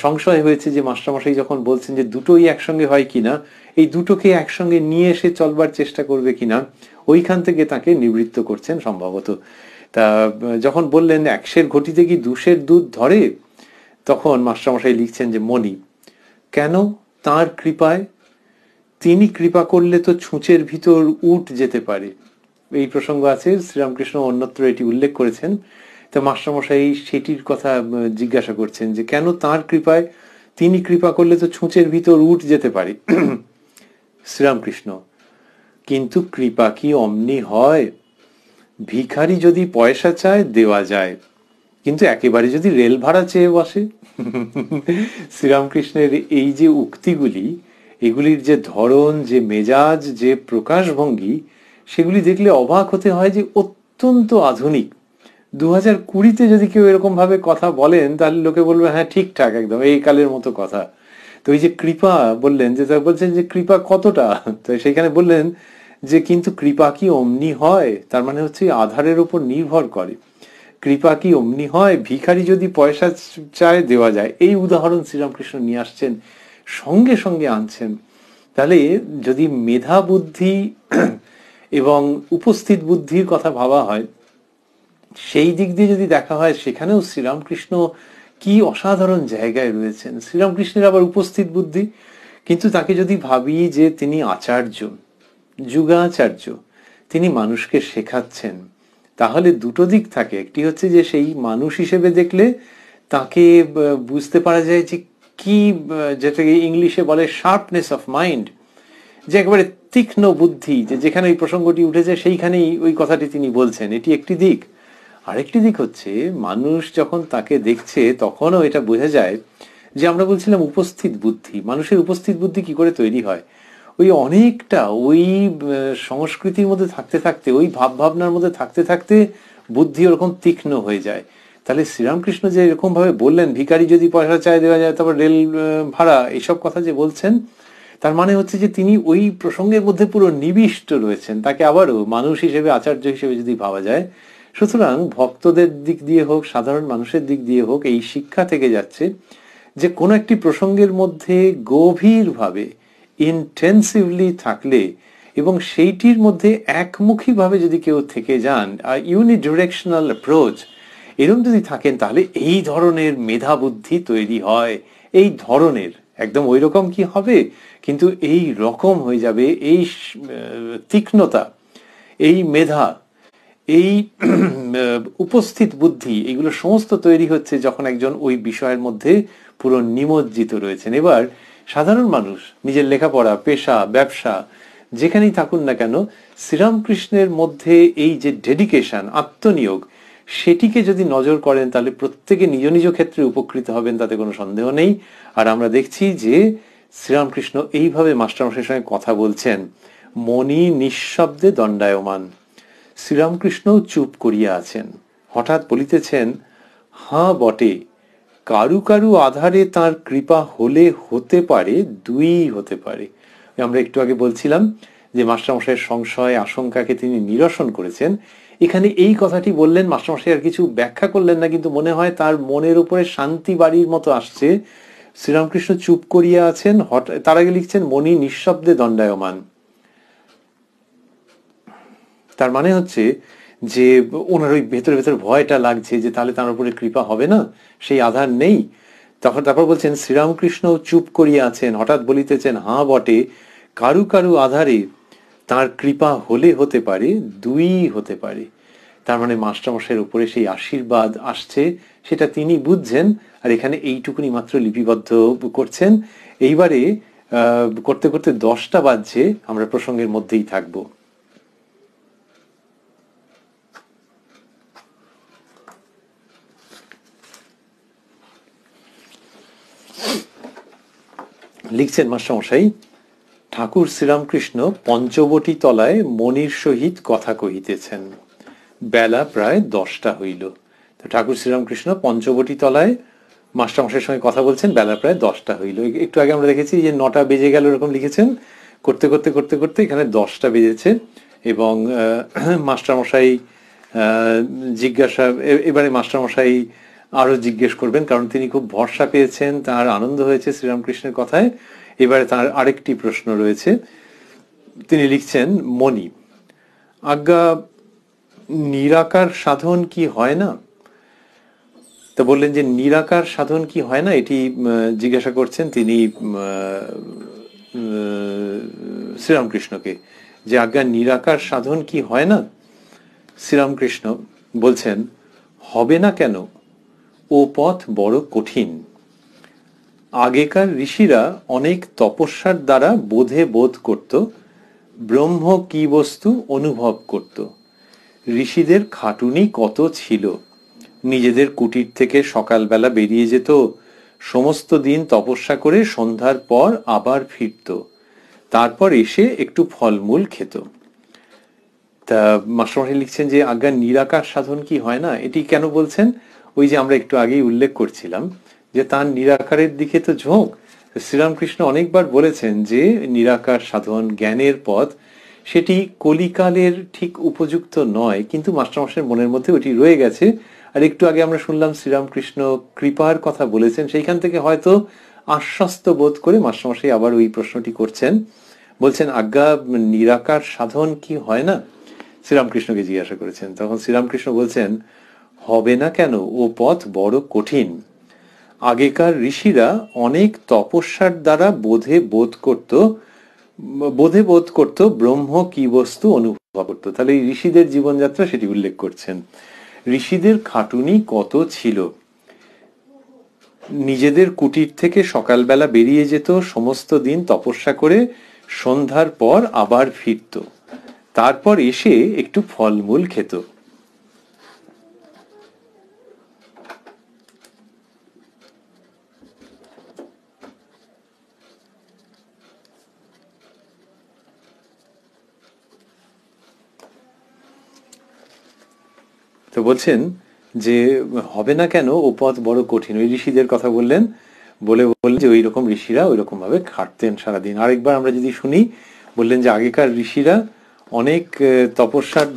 Speaker 1: সংশয় হয়েছে যে মাস্টারমশাই যখন বলছেন যে দুটোই একসঙ্গে হয় কিনা, এই দুটোকে একসঙ্গে নিয়ে এসে চলবার চেষ্টা করবে কিনা, ওইখান থেকে তাকে নিবৃত্ত করছেন সম্ভবত। তা যখন বললেন একশের ঘটিতে কি দুশের দুধ ধরে, তখন মাস্টারমশাই লিখছেন যে মণি কেন, তার কৃপায়, তিনি কৃপা করলে তো ছুঁচের ভিতর উঠ যেতে পারে। এই প্রসঙ্গ আছে, শ্রীরামকৃষ্ণ অন্যত্র এটি উল্লেখ করেছেন। তা মাস্টারমশাই সেটির কথা জিজ্ঞাসা করছেন যে কেন তার কৃপায়, তিনি কৃপা করলে তো ছুঁচের ভিতর উঠ যেতে পারে। শ্রীরামকৃষ্ণ কিন্তু কৃপা কি অমনি হয়? ভিখারি যদি পয়সা চায় দেওয়া যায়, কিন্তু একেবারে যদি রেল ভাড়া চেয়ে বসে। শ্রীরামকৃষ্ণের এই যে উক্তিগুলি, এগুলির যে ধরন, যে মেজাজ, যে প্রকাশভঙ্গি, সেগুলি দেখলে অবাক হতে হয় যে অত্যন্ত আধুনিক। 2020-তে যদি কেউ এরকম ভাবে কথা বলেন তাহলে লোকে বলবে হ্যাঁ ঠিকঠাক, একদম এই কালের মতো কথা। তো এই যে কৃপা বললেন, যে বলছেন যে কৃপা কতটা, তো সেখানে বললেন যে কিন্তু কৃপা কি অমনি হয়, তার মানে হচ্ছে আধারের উপর নির্ভর করে। কৃপা কি অমনি হয়? ভিখারি যদি পয়সা চায় দেওয়া যায়, এই উদাহরণ শ্রীরামকৃষ্ণ নিয়ে আসছেন, সঙ্গে সঙ্গে আনছেন। তাহলে যদি মেধা বুদ্ধি এবং উপস্থিত বুদ্ধির কথা ভাবা হয়, সেই দিক দিয়ে যদি দেখা হয়, সেখানেও শ্রীরামকৃষ্ণ কি অসাধারণ জায়গায় রয়েছেন। শ্রীরামকৃষ্ণের আবার উপস্থিত বুদ্ধি, কিন্তু তাকে যদি ভাবি যে তিনি আচার্য, যুগাচার্য, তিনি মানুষকে শেখাচ্ছেন, তাহলে দুটো দিক থাকে। একটি হচ্ছে যে সেই মানুষ হিসেবে দেখলে তাকে বুঝতে পারা যায় যে কি, যেটাকে ইংলিশে বলে শার্পনেস অফ মাইন্ড, যে একেবারে তীক্ষ্ণ বুদ্ধি, যে যেখানে ওই প্রসঙ্গটি উঠেছে সেইখানেই ওই কথাটি তিনি বলছেন, এটি একটি দিক। আরেকটি দিক হচ্ছে মানুষ যখন তাকে দেখছে তখনও এটা বোঝা যায় যে আমরা বলছিলাম উপস্থিত বুদ্ধি, মানুষের উপস্থিত বুদ্ধি কি করে তৈরি হয়, ওই অনেকটা ওই সংস্কৃতির মধ্যে থাকতে থাকতে, ওই ভাব ভাবনার মধ্যে থাকতে থাকতে বুদ্ধি ওরকম তীক্ষ্ণ হয়ে যায়। তাহলে শ্রীরামকৃষ্ণ যে এরকম ভাবে বললেন ভিখারি যদি পয়সা চায় দেওয়া যায়, তারপর রেল ভাড়া, এইসব কথা যে বলছেন, তার মানে হচ্ছে যে তিনি ওই প্রসঙ্গের মধ্যে পুরো নিবিষ্ট রয়েছেন। তাকে আবারও মানুষ হিসেবে, আচার্য হিসেবে যদি ভাবা যায়, সুতরাং ভক্তদের দিক দিয়ে হোক, সাধারণ মানুষের দিক দিয়ে হোক, এই শিক্ষা থেকে যাচ্ছে যে কোনো একটি প্রসঙ্গের মধ্যে গভীরভাবে ইন্টেন্সিভলি থাকলে এবং সেইটির মধ্যে একমুখীভাবে যদি কেউ থেকে যান, ইউনিডিরেকশনাল অ্যাপ্রোচ এরকম যদি থাকেন, তাহলে এই ধরনের মেধা বুদ্ধি তৈরি হয়। এই ধরনের একদম ওই রকম কি হবে, কিন্তু এই রকম হয়ে যাবে। এই তীক্ষ্ণতা, এই মেধা, এই উপস্থিত বুদ্ধি, এগুলো সমস্ত তৈরি হচ্ছে যখন একজন ওই বিষয়ের মধ্যে পুরো নিমজ্জিত রয়েছেন। এবার সাধারণ মানুষ নিজের লেখাপড়া, পেশা, ব্যবসা যেখানেই থাকুন না কেন, শ্রীরামকৃষ্ণের মধ্যে এই যে ডেডিকেশন, আত্মনিয়োগ, সেটিকে যদি নজর করেন তাহলে প্রত্যেকে নিজ নিজ ক্ষেত্রে উপকৃত হবেন, তাতে কোনো সন্দেহ নেই। আর আমরা দেখছি যে শ্রীরামকৃষ্ণ এইভাবে মাস্টারমশাইয়ের সঙ্গে কথা বলছেন, মণি নিঃশব্দে দণ্ডায়মান। শ্রীরামকৃষ্ণ চুপ করিয়া আছেন, হঠাৎ বলিতেছেন, হাঁ বটে, কারু কারু আধারে তার কৃপা হলে হতে পারে, দুই হতে পারে। আমরা একটু আগে বলছিলাম যে মাস্টারমশাইয়ের সংশয়, আশঙ্কাকে তিনি নিরসন করেছেন। এখানে এই কথাটি বললেন, মাস্টারমশাই আর কিছু ব্যাখ্যা করলেন না, কিন্তু মনে হয় তার মনের উপরে শান্তি বাড়ির মতো আসছে। শ্রীরামকৃষ্ণ চুপ করিয়া আছেন, তার আগে লিখছেন মণি নিঃশব্দে দণ্ডায়মান। তার মানে হচ্ছে যে ওনার ওই ভেতরে ভেতরে ভয়টা লাগছে যে তাহলে তার উপরে কৃপা হবে না, সেই আধার নেই। তারপর বলছেন শ্রীরামকৃষ্ণ চুপ করিয়া আছেন, হঠাৎ বলিতেছেন, হাঁ বটে, কারু কারু আধারে তার কৃপা হলে হতে পারে, দুই হতে পারে। তার মানে মাস্টারমশাইয়ের উপরে সেই আশীর্বাদ আসছে, সেটা তিনি বুঝছেন, আর এখানে এইটুকুনি মাত্র লিপিবদ্ধ করছেন। এইবারে করতে করতে 10টা বাজছে, আমরা প্রসঙ্গের মধ্যেই থাকবো। লিখছেন মাস্টারমশাই, ঠাকুর শ্রীরামকৃষ্ণ পঞ্চবটী তলায় মনির সহিত কথা কহিতেছেন, বেলা প্রায় 10টা হইল। তো ঠাকুর শ্রীরামকৃষ্ণ পঞ্চবটী তলায় মাস্টারমশাইয়ের সঙ্গে কথা বলছেন, বেলা প্রায় 10টা হইল। একটু আগে আমরা দেখেছি যে 9টা বেজে গেল এরকম লিখেছেন, করতে করতে করতে করতে এখানে 10টা বেজেছে। এবং মাস্টারমশাই জিজ্ঞাসা, এবারে মাস্টারমশাই আরো জিজ্ঞেস করবেন, কারণ তিনি খুব ভরসা পেয়েছেন, তার আনন্দ হয়েছে শ্রীরামকৃষ্ণের কথায়। এবারে তার আরেকটি প্রশ্ন রয়েছে। তিনি লিখছেন, মণি, আজ্ঞা নিরাকার সাধন কি হয় না? তো বললেন যে নিরাকার সাধন কি হয় না, এটি জিজ্ঞাসা করছেন তিনি শ্রীরামকৃষ্ণকে, যে আজ্ঞা নিরাকার সাধন কি হয় না? শ্রীরামকৃষ্ণ বলছেন, হবে না কেন, ও পথ বড় কঠিন। আগেকার ঋষিরা অনেক তপস্যার দ্বারা বোধে বোধ করত, ব্রহ্ম কি বস্তু অনুভব করত। ঋষিদের খাটুনি কত ছিল, নিজেদের কুটির থেকে সকালবেলা বেরিয়ে যেত, সমস্ত দিন তপস্যা করে সন্ধ্যার পর আবার ফিরত, তারপর এসে একটু ফলমূল খেত। তা মাস্টারমশাই লিখছেন যে আজ্ঞা নিরাকার সাধন কি হয় না, এটি কেন বলছেন? ওই যে আমরা একটু আগেই উল্লেখ করছিলাম যে তার নিরাকারের দিকে তো ঝোঁক। শ্রীরামকৃষ্ণ অনেকবার বলেছেন যে নিরাকার সাধন জ্ঞানের পথ, সেটি কলিকালের ঠিক উপযুক্ত নয়, কিন্তু মাস্টারমশাইয়ের মনের মধ্যে ওটি রয়ে গেছে। আর একটু আগে আমরা শুনলাম শ্রীরামকৃষ্ণ কৃপার কথা বলেছেন, সেইখান থেকে হয়তো আশ্বস্ত বোধ করে মাস্টারমশাই আবার ওই প্রশ্নটি করছেন। বলছেন, আজ্ঞা নিরাকার সাধন কি হয় না? শ্রীরামকৃষ্ণকে জিজ্ঞাসা করেছেন। তখন শ্রীরামকৃষ্ণ বলছেন, হবে না কেন, ও পথ বড় কঠিন। আগেকার ঋষিরা অনেক তপস্যার দ্বারা বোধে বোধ করত ব্রহ্ম কি বস্তু অনুভব করত। তাহলে এই ঋষিদের জীবনযাত্রা সেটি উল্লেখ করছেন। ঋষিদের খাটুনি কত ছিল, নিজেদের কুটির থেকে সকালবেলা বেরিয়ে যেত, সমস্ত দিন তপস্যা করে সন্ধ্যার পর আবার ফিরত, তারপর এসে একটু ফলমূল খেত। তো বলছেন যে হবে না কেন, ও পথ বড় কঠিন। ওই ঋষিদের কথা বললেন, বললেন যে ওই রকম ঋষিরা ওই রকম ভাবে খাটতেন সারাদিন। আরেকবার আমরা যদি শুনি, বললেন যে আগেকার ঋষিরা অনেক তপস্যার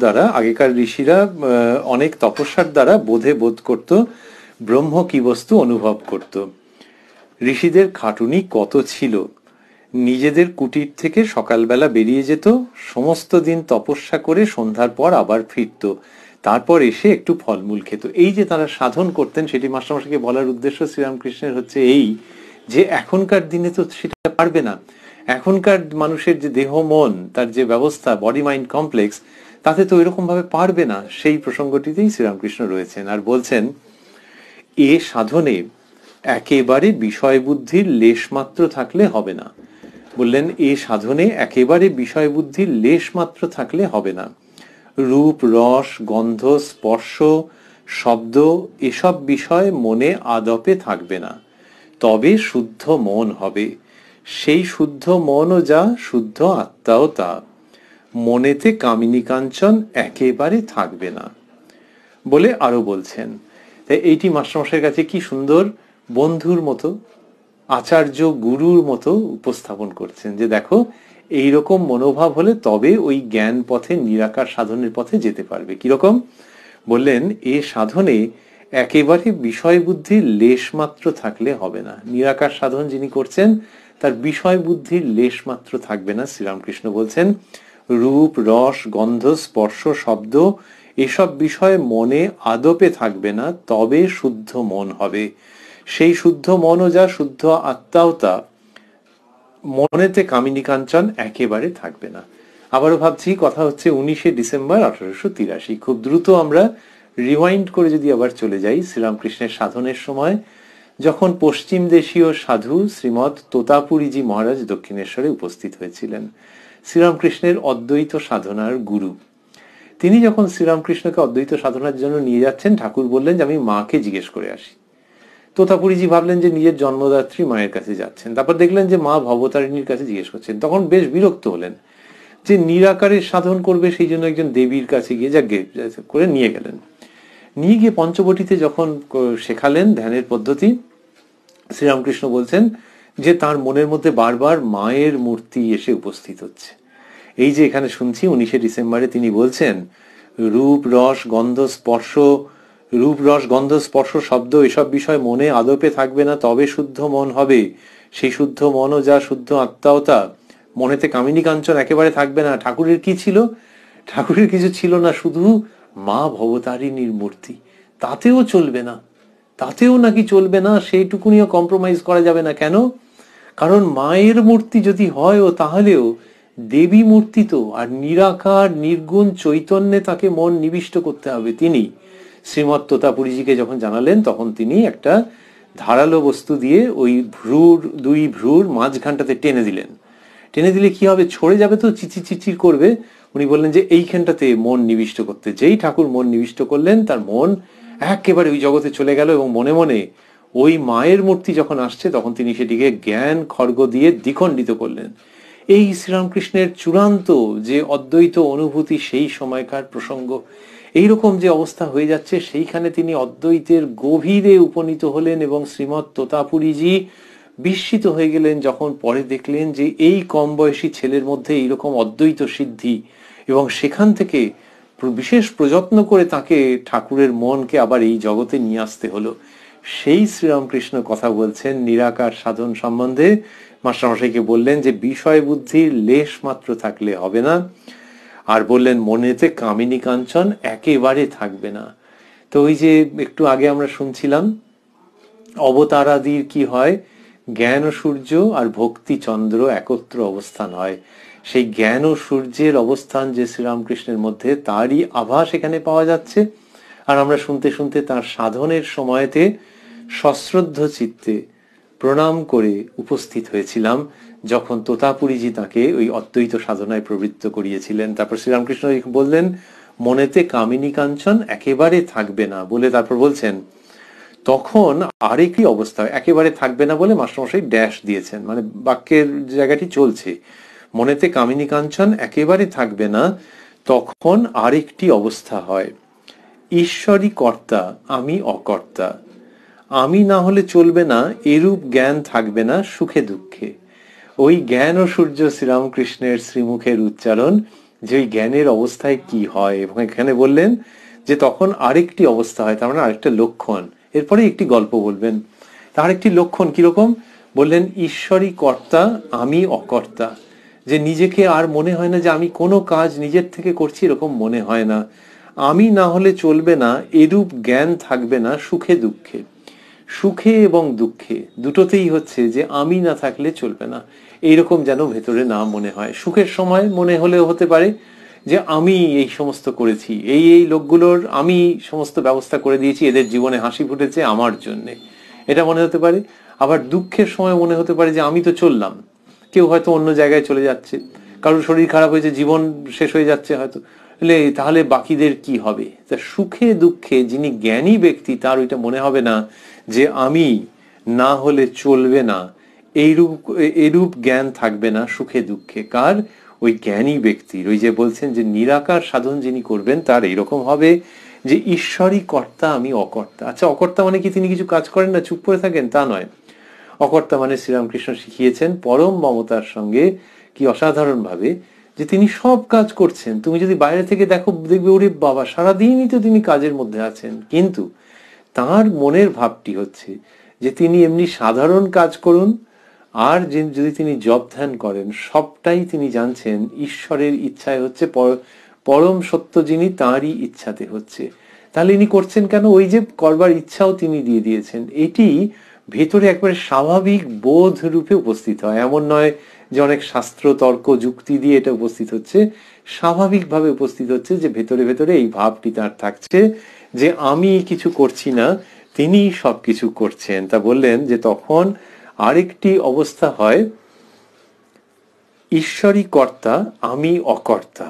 Speaker 1: দ্বারা বোধে বোধ করত, ব্রহ্ম কি বস্তু অনুভব করত। ঋষিদের খাটুনি কত ছিল, নিজেদের কুটির থেকে সকালবেলা বেরিয়ে যেত, সমস্ত দিন তপস্যা করে সন্ধ্যার পর আবার ফিরত, তারপর এসে একটু ফলমূল খেত। এই যে তারা সাধন করতেন, সেটি মাস্টারমশাইকে বলার উদ্দেশ্য শ্রীরামকৃষ্ণের হচ্ছে এই, যে এখনকার দিনে তো সেটা পারবে না। এখনকার মানুষের যে দেহ মন, তার যে ব্যবস্থা, বডি মাইন্ড কমপ্লেক্স, তাতে তো এরকম ভাবে পারবে না। সেই প্রসঙ্গটিতেই শ্রীরামকৃষ্ণ রয়েছেন, আর বলছেন, এ সাধনে একেবারে বিষয় বুদ্ধির লেশ মাত্র থাকলে হবে না। বললেন, এ সাধনে একেবারে বিষয় বুদ্ধির লেশ মাত্র থাকলে হবে না। রূপ, রস, গন্ধ, স্পর্শ, শব্দ, এসব বিষয় মনে আদপে থাকবে না, তবে শুদ্ধ মন হবে। সেই শুদ্ধ মনও যা, শুদ্ধ আত্মাও তা। মনেতে কামিনী কাঞ্চন একেবারে থাকবে না, বলে আরো বলছেন। তাই এইটি মাস্টারমশাইয়ের কাছে কি সুন্দর বন্ধুর মতো, আচার্য গুরুর মতো উপস্থাপন করছেন, যে দেখো এইরকম মনোভাব হলে তবে ওই জ্ঞান পথে, নিরাকার সাধনের পথে যেতে পারবে। কিরকম? বললেন, এ সাধনে একেবারে বিষয় বুদ্ধির লেশ মাত্র থাকলে হবে না। নিরাকার সাধন যিনি করছেন, তার বিষয় বুদ্ধির লেশ মাত্র থাকবে না। শ্রীরামকৃষ্ণ বলছেন, রূপ, রস, গন্ধ, স্পর্শ, শব্দ, এসব বিষয় মনে আদপে থাকবে না, তবে শুদ্ধ মন হবে। সেই শুদ্ধ মনও যা, শুদ্ধ আত্মাও তা। মনেতে কামিনী কাঞ্চন একেবারে থাকবে না। আবারও ভাবছি কথা হচ্ছে 19শে ডিসেম্বর 1883। খুব দ্রুত আমরা রিওয়াইন্ড করে যদি আবার চলে যাই শ্রীরামকৃষ্ণের সাধনের সময়, যখন পশ্চিম দেশীয় সাধু শ্রীমৎ তোতাপুরীজি মহারাজ দক্ষিণেশ্বরে উপস্থিত হয়েছিলেন, শ্রীরামকৃষ্ণের অদ্বৈত সাধনার গুরু। তিনি যখন শ্রীরামকৃষ্ণকে অদ্বৈত সাধনার জন্য নিয়ে যাচ্ছেন, ঠাকুর বললেন যে আমি মাকে জিজ্ঞেস করে আসি। তোতাপুরীজি ভাবলেন যে নিজের জন্মদাত্রী মায়ের কাছে যাচ্ছেন, তারপর দেখলেন যে মা ভবতারিণীর কাছে জিজ্ঞেস করছেন, তখন বেশ বিরক্ত হলেন যে নিরাকারের সাধন করবে, সেই জন্য একজন দেবীর কাছে গিয়ে যাকে করে নিয়ে গেলেন। নিয়ে গিয়ে পঞ্চবটিতে যখন শেখালেন ধ্যানের পদ্ধতি, শ্রীরামকৃষ্ণ বলছেন যে তার মনের মধ্যে বারবার মায়ের মূর্তি এসে উপস্থিত হচ্ছে। এই যে এখানে শুনছি 19শে ডিসেম্বরে তিনি বলছেন রূপ রস গন্ধ স্পর্শ, রূপ রস গন্ধ স্পর্শ শব্দ এসব বিষয় মনে আদপে থাকবে না, তবে শুদ্ধ মন হবে। সেই শুদ্ধ মনও যা শুদ্ধ আত্মাও তা। মনেতে কামিনী কাঞ্চন একেবারে থাকবে না। ঠাকুরের কি ছিল? ঠাকুরের কিছু ছিল না, শুধু মা ভবতারিণীর মূর্তি। তাতেও চলবে না, তাতেও নাকি চলবে না, সেইটুকুনিও কম্প্রোমাইজ করা যাবে না। কেন? কারণ মায়ের মূর্তি যদি হয়, ও তাহলেও দেবী মূর্তি তো, আর নিরাকার নির্গুণ চৈতন্যে তাকে মন নিবিষ্ট করতে হবে। তিনি শ্রীমৎ তোতাপুরীজিকে যখন জানালেন, তখন তিনি একটা ধারালো বস্তু দিয়ে ওই দুই ভ্রুর মাঝখানটাতে টেনে দিলেন। টেনে দিলে কি হবে? ছড়ে যাবে তো, চিচির চিচির করবে। উনি বললেন যে এইখানটাতে মন নিবিষ্ট করতে। যেই ঠাকুর মন নিবিষ্ট করলেন, তার মন একেবারে ওই জগতে চলে গেল, এবং মনে মনে ওই মায়ের মূর্তি যখন আসছে, তখন তিনি সেটিকে জ্ঞান খড়গ দিয়ে দ্বিখণ্ডিত করলেন। এই শ্রীরামকৃষ্ণের চূড়ান্ত যে অদ্বৈত অনুভূতি, সেই সময়কার প্রসঙ্গ। এইরকম যে অবস্থা হয়ে যাচ্ছে, সেইখানে তিনি অদ্বৈতের গভীরে উপনীত হলেন, এবং শ্রীমৎ তোতাপুরীজি বিস্মিত হয়ে গেলেন যখন পরে দেখলেন যে এই কম বয়সী ছেলের মধ্যে এইরকম অদ্বৈত সিদ্ধি, এবং সেখান থেকে বিশেষ প্রযত্ন করে তাকে ঠাকুরের মনকে আবার এই জগতে নিয়ে আসতে হলো। সেই শ্রীরামকৃষ্ণ কথা বলছেন নিরাকার সাধন সম্বন্ধে। মাস্টারমশাইকে বললেন যে বিষয় বুদ্ধির লেশ মাত্র থাকলে হবে না, আর বললেন মনেতে কামিনী কাঞ্চন একেবারে থাকবে না। তো ওই যে একটু আগে আমরা শুনছিলাম অবতারাদির কি হয়, জ্ঞান ও সূর্য আর ভক্তি চন্দ্র একত্র অবস্থান হয়। সেই জ্ঞান ও সূর্যের অবস্থান যে শ্রীরামকৃষ্ণের মধ্যে, তারই আভাস এখানে পাওয়া যাচ্ছে। আর আমরা শুনতে শুনতে তার সাধনের সময়তে সশ্রদ্ধ চিত্তে প্রণাম করে উপস্থিত হয়েছিলাম, যখন তোতাপুরীজি তাকে ওই অদ্বৈত সাধনায় প্রবৃত্ত করিয়েছিলেন। তারপর শ্রীরামকৃষ্ণ বললেন মনেতে কামিনী কাঞ্চন একেবারে থাকবে না বলে, তারপর বলছেন তখন আরেকই অবস্থা একেবারে থাকবে না বলে মাস্টারমশাই ড্যাশ দিয়েছেন, মানে বাক্যের জায়গাটি চলছে। মনেতে কামিনী কাঞ্চন একেবারে থাকবে না, তখন আরেকটি অবস্থা হয়, ঈশ্বরই কর্তা আমি অকর্তা। আমি না হলে চলবে না, এরূপ জ্ঞান থাকবে না সুখে দুঃখে। ওই জ্ঞান ও সূর্য শ্রীরামকৃষ্ণের শ্রীমুখের উচ্চারণ, যে ওই জ্ঞানের অবস্থায় কি হয়। এবং এখানে বললেন যে তখন আরেকটি অবস্থা হয়, তার মানে আরেকটা লক্ষণ। এরপরে একটি গল্প বলবেন। তার একটি লক্ষণ কিরকম বললেন, ঈশ্বরই কর্তা আমি অকর্তা। যে নিজেকে আর মনে হয় না যে আমি কোনো কাজ নিজের থেকে করছি, এরকম মনে হয় না। আমি না হলে চলবে না, এরূপ জ্ঞান থাকবে না সুখে দুঃখে। সুখে এবং দুঃখে দুটোতেই হচ্ছে যে আমি না থাকলে চলবে না, এইরকম যেন ভেতরে না মনে হয়। সুখের সময় মনে হলেও হতে পারে যে আমি এই সমস্ত করেছি, এই এই লোকগুলোর আমি সমস্ত ব্যবস্থা করে দিয়েছি, এদের জীবনে হাসি ফুটেছে আমার জন্যে, এটা মনে হতে পারে। আবার দুঃখের সময় মনে হতে পারে যে আমি তো চললাম, কেউ হয়তো অন্য জায়গায় চলে যাচ্ছে, কারোর শরীর খারাপ হয়েছে, জীবন শেষ হয়ে যাচ্ছে হয়তো, তাহলে বাকিদের কি হবে। তা সুখে দুঃখে যিনি জ্ঞানী ব্যক্তি, তার ওইটা মনে হবে না যে আমি না হলে চলবে না, এইরূপ জ্ঞান থাকবে না সুখে দুঃখে। কার? ওই জ্ঞানী ব্যক্তির। ওই যে বলছেন যে নিরাকার সাধন যিনি করবেন, তার এইরকম হবে যে ঈশ্বরই কর্তা আমি অকর্তা। আচ্ছা, অকর্তা মানে কি তিনি কিছু কাজ করেন না, চুপ করে থাকেন? তা নয়। অকর্তা মানে শ্রীরামকৃষ্ণ শিখিয়েছেন পরম মমতার সঙ্গে, কি অসাধারণ ভাবে, যে তিনি সব কাজ করছেন। তুমি যদি বাইরে থেকে দেখো, দেখবে ওরে বাবা, সারাদিনই তো তিনি কাজের মধ্যে আছেন। কিন্তু তার মনের ভাবটি হচ্ছে যে তিনি এমনি সাধারণ কাজ করুন, আর যদি তিনি জপ ধ্যান করেন, সবটাই তিনি জানছেন ঈশ্বরের ইচ্ছায় হচ্ছে, পরম সত্য যিনি তাঁরই ইচ্ছাতে হচ্ছে। তাহলে ইনি করছেন কেন? ওই যে করবার ইচ্ছাও তিনি দিয়ে দিয়েছেন। এটি ভেতরে একবারে স্বাভাবিক বোধ রূপে উপস্থিত হয়। এমন নয় যে অনেক শাস্ত্র তর্ক যুক্তি দিয়ে এটা উপস্থিত হচ্ছে, স্বাভাবিকভাবে উপস্থিত হচ্ছে, যে ভেতরে ভেতরে এই ভাবটি তার থাকছে যে আমি কিছু করছি না, তিনি সবকিছু করছেন। তা বললেন যে তখন আরেকটি অবস্থা হয়, ঈশ্বরই কর্তা, আমি অকর্তা।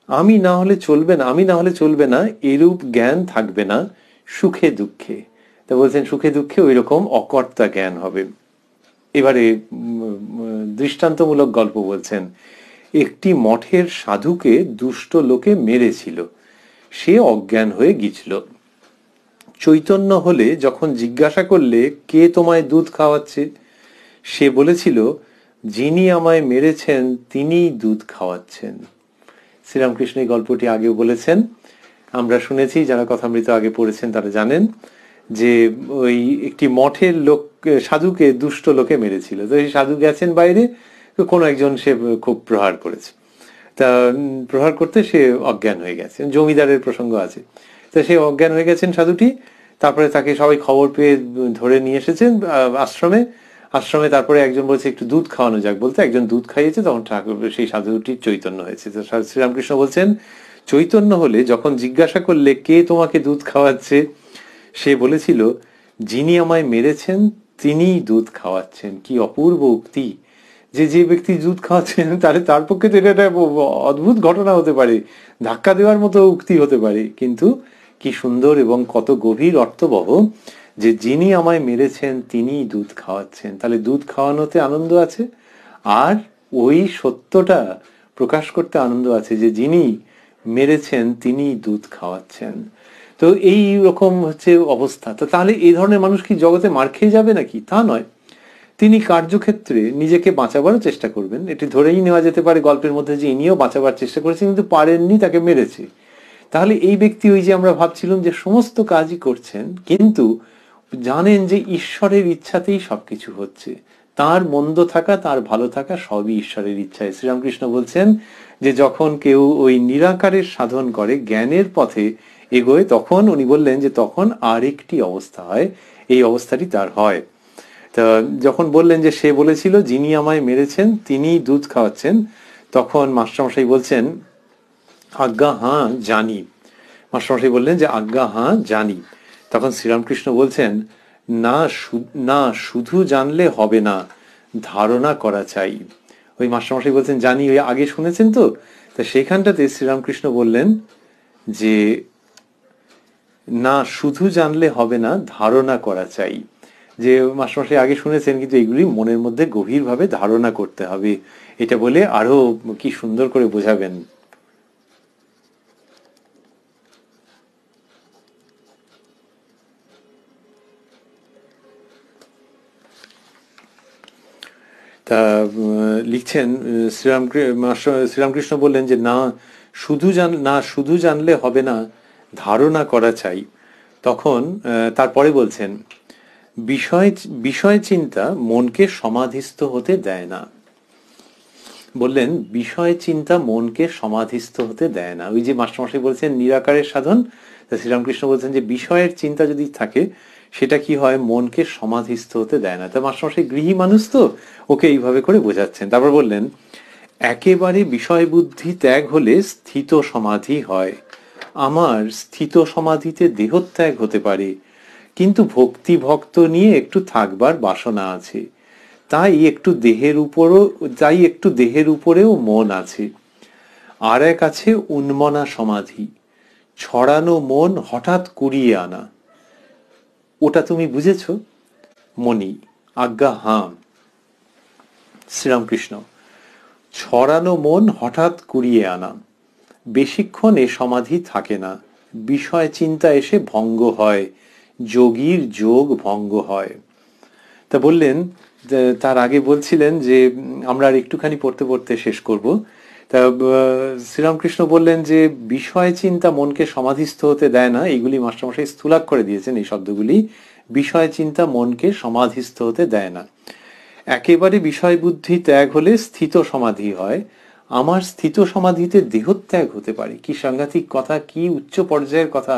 Speaker 1: আমি না হলে চলবে না, আমি না হলে চলবে না, এরূপ জ্ঞান থাকবে না সুখে দুঃখে। তা বলছেন সুখে দুঃখে ওই রকম অকর্তা জ্ঞান হবে। এবারে দৃষ্টান্তমূলক গল্প বলছেন। একটি মঠের সাধুকে দুষ্ট লোকে মেরেছিল, সে অজ্ঞান হয়ে গিয়েছিল। চৈতন্য হলে যখন জিজ্ঞাসা করলে কে তোমায় দুধ খাওয়াচ্ছে, সে বলেছিল যিনি আমায় মেরেছেন তিনিই দুধ খাওয়াচ্ছেন। শ্রীরামকৃষ্ণ এই গল্পটি আগেও বলেছেন, আমরা শুনেছি, যারা কথামৃত আগে পড়েছেন তারা জানেন যে ওই একটি মঠের লোক সাধুকে দুষ্ট লোকে মেরেছিল। তো এই সাধু গেছেন বাইরে, কোনো একজন সে খুব প্রহার করেছে, তা প্রহার করতে সে অজ্ঞান হয়ে গেছে। জমিদারের প্রসঙ্গ আছে, তা সে অজ্ঞান হয়ে গেছেন সাধুটি। তারপরে তাকে সবাই খবর পেয়ে ধরে নিয়ে এসেছেন আশ্রমে। আশ্রমে তারপরে একজন বলছে একটু দুধ খাওয়ানো যাক, বলতে একজন দুধ খাইয়েছে, তখন ঠাকুর সেই সাধুটির চৈতন্য হয়েছে। তো শ্রীরামকৃষ্ণ বলছেন চৈতন্য হলে যখন জিজ্ঞাসা করলে কে তোমাকে দুধ খাওয়াচ্ছে, সে বলেছিল যিনি আমায় মেরেছেন তিনিই দুধ খাওয়াচ্ছেন। কি অপূর্ব উক্তি! যে ব্যক্তি দুধ খাওয়াচ্ছেন তার পক্ষে তো এটা একটা অদ্ভুত ঘটনা হতে পারে, ধাক্কা দেওয়ার মতো উক্তি হতে পারে, কিন্তু কি সুন্দর এবং কত গভীর অর্থবহ, যে যিনি আমায় মেরেছেন তিনিই দুধ খাওয়াচ্ছেন। তাহলে দুধ খাওয়ানোতে আনন্দ আছে, আর ওই সত্যটা প্রকাশ করতে আনন্দ আছে যে যিনি মেরেছেন তিনিই দুধ খাওয়াচ্ছেন। তো এই রকম হচ্ছে অবস্থা। তো তাহলে এই ধরনের মানুষ কি জগতে মার খেয়ে যাবে নাকি? তা নয়, তিনি কার্যক্ষেত্রে নিজেকে বাঁচাবারও চেষ্টা করবেন। এটি ধরেই নেওয়া যেতে পারে গল্পের মধ্যে যে ইনিও বাঁচাবার চেষ্টা করেছেন কিন্তু পারেননি, তাকে মেরেছে। তাহলে এই ব্যক্তি ওই যে আমরা ভাবছিলাম যে সমস্ত কাজই করছেন, কিন্তু জানেন যে ঈশ্বরের ইচ্ছাতেই সবকিছু হচ্ছে, তার মন্দ থাকা তার ভালো থাকা সবই ঈশ্বরের ইচ্ছায়। শ্রীরামকৃষ্ণ বলছেন যে যখন কেউ ওই নিরাকারের সাধন করে, জ্ঞানের পথে এগোয়, তখন উনি বললেন যে তখন আরেকটি অবস্থা হয়, এই অবস্থাটি তার হয়। তা যখন বললেন যে সে বলেছিল যিনি আমায় মেরেছেন তিনি দুধ খাওয়াচ্ছেন, তখন মাস্টারমশাই বলছেন আজ্ঞা হাঁ জানি। মাস্টারমশাই বললেন যে আজ্ঞা হাঁ জানি। তখন শ্রীরামকৃষ্ণ বলছেন না, শুধু জানলে হবে না, ধারণা করা চাই। ওই মাস্টারমশাই বলছেন জানি, ওই আগে শুনেছেন তো। তা সেখানটাতে শ্রীরামকৃষ্ণ বললেন যে না, শুধু জানলে হবে না, ধারণা করা চাই। যে মাস্টারমশাই আগে শুনেছেন, কিন্তু এগুলি মনের মধ্যে গভীরভাবে ধারণা করতে হবে। এটা বলে আরো কি সুন্দর করে বোঝাবেন। তা লিখছেন শ্রীরামকৃষ্ণ বললেন যে না, শুধু জানলে হবে না, ধারণা করা চাই। তখন তারপরে বলছেন বিষয় চিন্তা মনকে সমাধিস্থ হতে দেয় না। বললেন বিষয় চিন্তা মনকে সমাধিস্থ হতে দেয় না। ওই যে মাস্টারমশাই বলছেন নিরাকারের সাধন, শ্রীরামকৃষ্ণ বলছেন যে বিষয়ের চিন্তা যদি থাকে সেটা কি হয়, মনকে সমাধিস্থ হতে দেয় না। তা মাস্টারমশাই গৃহী মানুষ তো, ওকে এইভাবে করে বোঝাচ্ছেন। তারপর বললেন একেবারে বিষয় বুদ্ধি ত্যাগ হলে স্থিত সমাধি হয়। আমার স্থিত সমাধিতে দেহত্যাগ হতে পারে, কিন্তু ভক্তি ভক্ত নিয়ে একটু থাকবার বাসনা আছে, তাই একটু দেহের উপরেও মন আছে। আর এক আছে উন্মনা সমাধি, ছড়ানো মন হঠাৎ কুড়িয়ে আনা। ওটা তুমি বুঝেছ মনি? আজ্ঞা হাঁ। শ্রীরামকৃষ্ণ ছড়ানো মন হঠাৎ কুড়িয়ে আনা, বেশিক্ষণ এ সমাধি থাকে না, বিষয় চিন্তা এসে ভঙ্গ হয়, যোগীর যোগ ভঙ্গ হয়। তা বললেন, তার আগে বলছিলেন যে আমরা আর একটুখানি পড়তে পড়তে শেষ করব। তা শ্রীরামকৃষ্ণ বললেন যে বিষয় চিন্তা মনকে সমাধিস্থ হতে দেয় না। এইগুলি মাস্টারমশাই স্থূলাক করে দিয়েছেন এই শব্দগুলি। বিষয় চিন্তা মনকে সমাধিস্থ হতে দেয় না। একেবারে বিষয় বুদ্ধি ত্যাগ হলে স্থিত সমাধি হয়। আমার স্থিত সমাধিতে দেহত্যাগ হতে পারে। কি সাংঘাতিক কথা, কি উচ্চ পর্যায়ের কথা,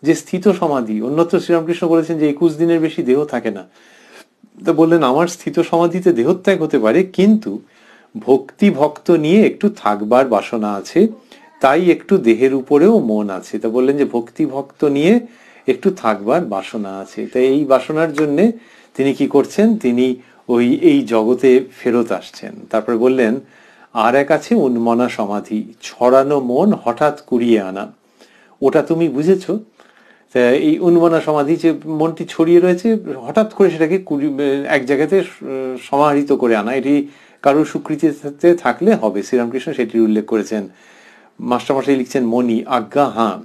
Speaker 1: যে স্থিত সমাধি। অন্যত্র শ্রীরামকৃষ্ণ বলেছেন যে 21 দিনের বেশি দেহ থাকে না, তো বললেন আমার স্থিত সমাধিতে দেহত্যাগ হতে পারে, কিন্তু ভক্তি ভক্ত নিয়ে একটু থাকবার বাসনা আছে, তাই একটু দেহের উপরেও মন আছে। তা বললেন যে ভক্তি ভক্ত নিয়ে একটু থাকবার বাসনা আছে, তাই এই বাসনার জন্য তিনি কি করছেন, তিনি এই জগতে ফেরত আসছেন। তারপরে বললেন আর এক আছে উন্মনা সমাধি, ছড়ানো মন হঠাৎ কুড়িয়ে আনা। ওটা তুমি বুঝেছো? এই উন্মনা সমাধি, যে মনটি ছড়িয়ে রয়েছে, হঠাৎ করে সেটাকে এক জায়গাতে সমাহৃত করে আনা, এটি কারোর স্বীকৃতিতে থাকলে হবে। শ্রীরামকৃষ্ণ সেটির উল্লেখ করেছেন। মাস্টারমশাই লিখছেন মণি আজ্ঞা হাঁ।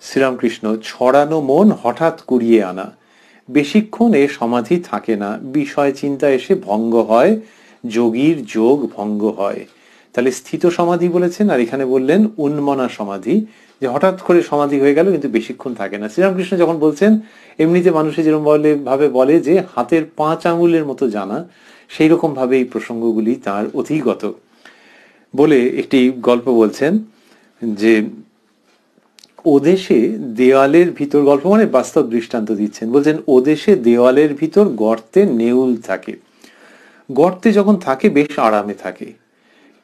Speaker 1: শ্রীরামকৃষ্ণ ছড়ানো মন হঠাৎ কুড়িয়ে আনা, বেশিক্ষণ এ সমাধি থাকে না, বিষয় চিন্তা এসে ভঙ্গ হয়, যোগীর যোগ ভঙ্গ হয়। তাহলে স্থিত সমাধি বলেছেন, আর এখানে বললেন উন্মনা সমাধি, যে হঠাৎ করে সমাধি হয়ে গেল কিন্তু বেশিক্ষণ থাকে না। শ্রীরামকৃষ্ণ যখন বলছেন, এমনিতে মানুষে যেরকম ভাবে বলে যে হাতের 5 আঙুলের মতো জানা, সেই রকম ভাবে এই প্রসঙ্গগুলি তার অধিগত। বলে একটি গল্প বলছেন যে ওদেশে দেওয়ালের ভিতর, গল্প মানে বাস্তব দৃষ্টান্ত দিচ্ছেন, বলছেন ওদেশে দেওয়ালের ভিতর গর্তে নেউল থাকে। গর্তে যখন থাকে বেশ আরামে থাকে।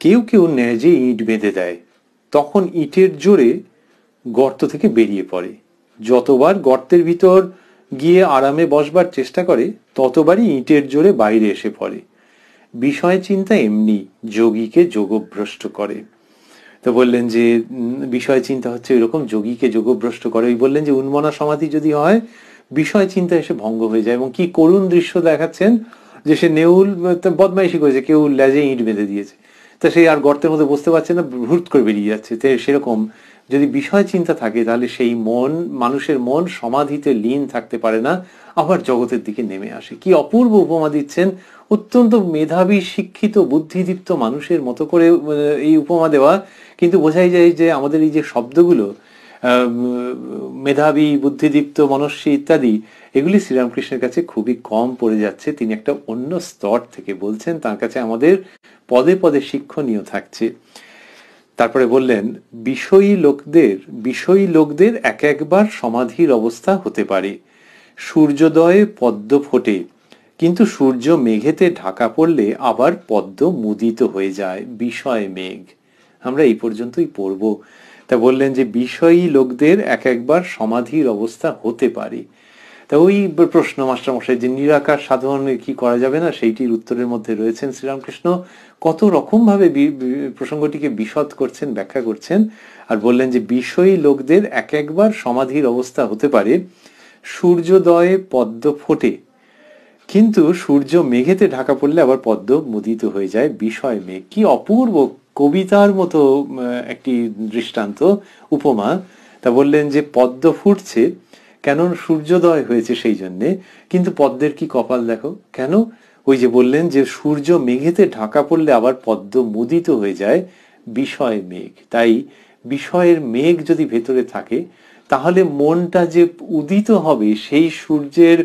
Speaker 1: কেউ কেউ ন্যাজে ইট বেঁধে দেয়, তখন ইটের জোরে গর্ত থেকে বেরিয়ে পড়ে। যতবার গর্তের ভিতর গিয়ে আরামে বসবার চেষ্টা করে, ততবারই ইটের জোরে বাইরে এসে পড়ে। বিষয় চিন্তা এমনি যোগীকে যোগভ্রষ্ট করে। তো বললেন যে বিষয় চিন্তা হচ্ছে এরকম যোগীকে যোগভ্রষ্ট করে। ওই বললেন যে উন্মনা সমাধি যদি হয়, বিষয় চিন্তা এসে ভঙ্গ হয়ে যায়। এবং কি করুণ দৃশ্য দেখাচ্ছেন, যে সে নেউল বদমাইশি করেছে, কেউ লেজে ইট বেঁধে দিয়েছে, তা সে আর গর্তের মধ্যে বসতে পারছে না, হুট করে বেরিয়ে যাচ্ছে। তো সেরকম যদি বিষয় চিন্তা থাকে, তাহলে সেই মন, মানুষের মন সমাধিতে লীন থাকতে পারে না, আবার জগতের দিকে নেমে আসে। কি অপূর্ব উপমা দিচ্ছেন, অত্যন্ত মেধাবী শিক্ষিত বুদ্ধিদীপ্ত মানুষের মতো করে এই উপমা দেওয়া, কিন্তু বোঝাই যায় যে আমাদের এই যে শব্দগুলো মেধাবী, বুদ্ধিদীপ্ত, মনস্বী ইত্যাদি, এগুলি শ্রীরামকৃষ্ণের কাছে খুবই কম পড়ে যাচ্ছে। তিনি একটা অন্য স্তর থেকে বলছেন, তার কাছে আমাদের পদে পদে শিক্ষণীয় থাকছে। তারপরে বললেন বিষয়ী লোকদের এক একবার সমাধির অবস্থা হতে পারে। সূর্যোদয়ে পদ্ম ফোটে, কিন্তু সূর্য মেঘেতে ঢাকা পড়লে আবার পদ্ম মুদিত হয়ে যায়, বিষয় মেঘ। আমরা এই পর্যন্তই পড়ব। তা বললেন যে বিষয়ী লোকদের এক একবার সমাধির অবস্থা হতে পারে। তা ওই প্রশ্ন মাস্টারমশাই যে নিরাকার সাধন কি করা যাবে না, সেইটির উত্তরের মধ্যে রয়েছেন শ্রীরামকৃষ্ণ কত রকম ভাবে প্রসঙ্গটিকে বিশদ করছেন, ব্যাখ্যা করছেন। আর বললেন যে বিষয়ী লোকদের এক একবার সমাধির অবস্থা হতে পারে। সূর্যোদয়ে পদ্ম ফোটে, কিন্তু সূর্য মেঘেতে ঢাকা পড়লে আবার পদ্ম মুদিত হয়ে যায়, বিষয় মেঘ। কি অপূর্ব, কবিতার মতো একটি দৃষ্টান্ত, উপমা। তা বললেন যে পদ্ম ফুটছে, কেন সূর্যোদয় হয়েছে সেই জন্যে, কিন্তু পদ্মের কি কপাল দেখো। কেন? ওই যে বললেন যে সূর্য মেঘেতে ঢাকা পড়লে আবার পদ্ম মুদিত হয়ে যায়, বিষয় মেঘ। তাই বিষয়ের মেঘ যদি ভেতরে থাকে, তাহলে মনটা যে উদিত হবে সেই সূর্যের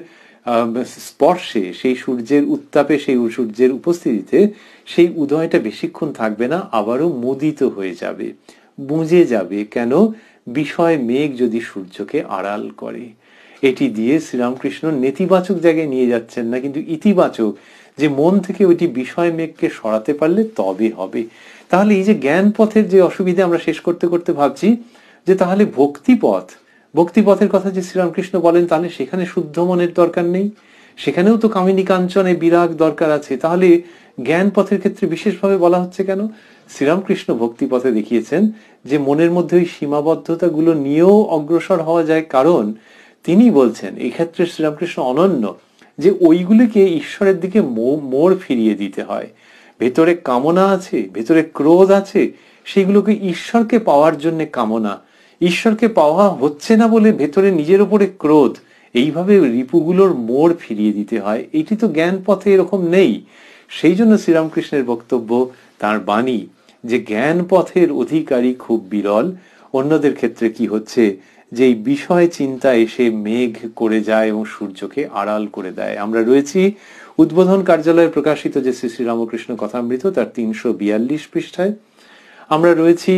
Speaker 1: স্পর্শে, সেই সূর্যের উত্তাপে, সেই সূর্যের উপস্থিতিতে, সেই উদয়টা বেশিক্ষণ থাকবে না, আবারও মুদিত হয়ে যাবে, বুঝে যাবে। কেন? বিষয় মেঘ যদি সূর্যকে আড়াল করে। এটি দিয়ে শ্রীরামকৃষ্ণ নেতিবাচক জায়গায় নিয়ে যাচ্ছেন না, কিন্তু ইতিবাচক, যে মন থেকে ওইটি বিষয় মেঘকে সরাতে পারলে তবে হবে। তাহলে এই যে জ্ঞান পথের যে অসুবিধা আমরা শেষ করতে করতে ভাবছি, যে তাহলে ভক্তিপথের কথা যে শ্রীরামকৃষ্ণ বলেন, তাহলে সেখানে শুদ্ধ মনের দরকার নেই, সেখানেও তো কামিনী কাঞ্চনে বিরাগ দরকার আছে। তাহলে জ্ঞান পথের ক্ষেত্রে বিশেষভাবে বলা হচ্ছে কেন? শ্রীরামকৃষ্ণ ভক্তিপথে দেখিয়েছেন যে মনের মধ্যে ওই সীমাবদ্ধতা গুলো নিয়েও অগ্রসর হওয়া যায়, কারণ তিনি বলছেন এই ক্ষেত্রে শ্রীরামকৃষ্ণ অনন্য, যে ওইগুলিকে ঈশ্বরের দিকে মোড় ফিরিয়ে দিতে হয়। ভেতরে কামনা আছে, ভেতরে ক্রোধ আছে, সেগুলোকে ঈশ্বরকে পাওয়ার জন্য কামনা, ঈশ্বরকে পাওয়া হচ্ছে না বলে ভেতরে নিজের উপরে ক্রোধ, এইভাবে রিপুগুলোর মোড় ফিরিয়ে দিতে হয়। এটি তো জ্ঞান পথে এরকম নেই। সেই জন্য শ্রীরামকৃষ্ণের বক্তব্য, তার বাণী, যে জ্ঞান পথের অধিকারী খুব বিরল। অন্যদের ক্ষেত্রে কি হচ্ছে, যে এই বিষয় চিন্তা এসে মেঘ করে যায় এবং সূর্যকে আড়াল করে দেয়। আমরা রয়েছি উদ্বোধন কার্যালয়ে প্রকাশিত যে শ্রী শ্রী রামকৃষ্ণ কথামৃত, তার 342 পৃষ্ঠায়। আমরা রয়েছি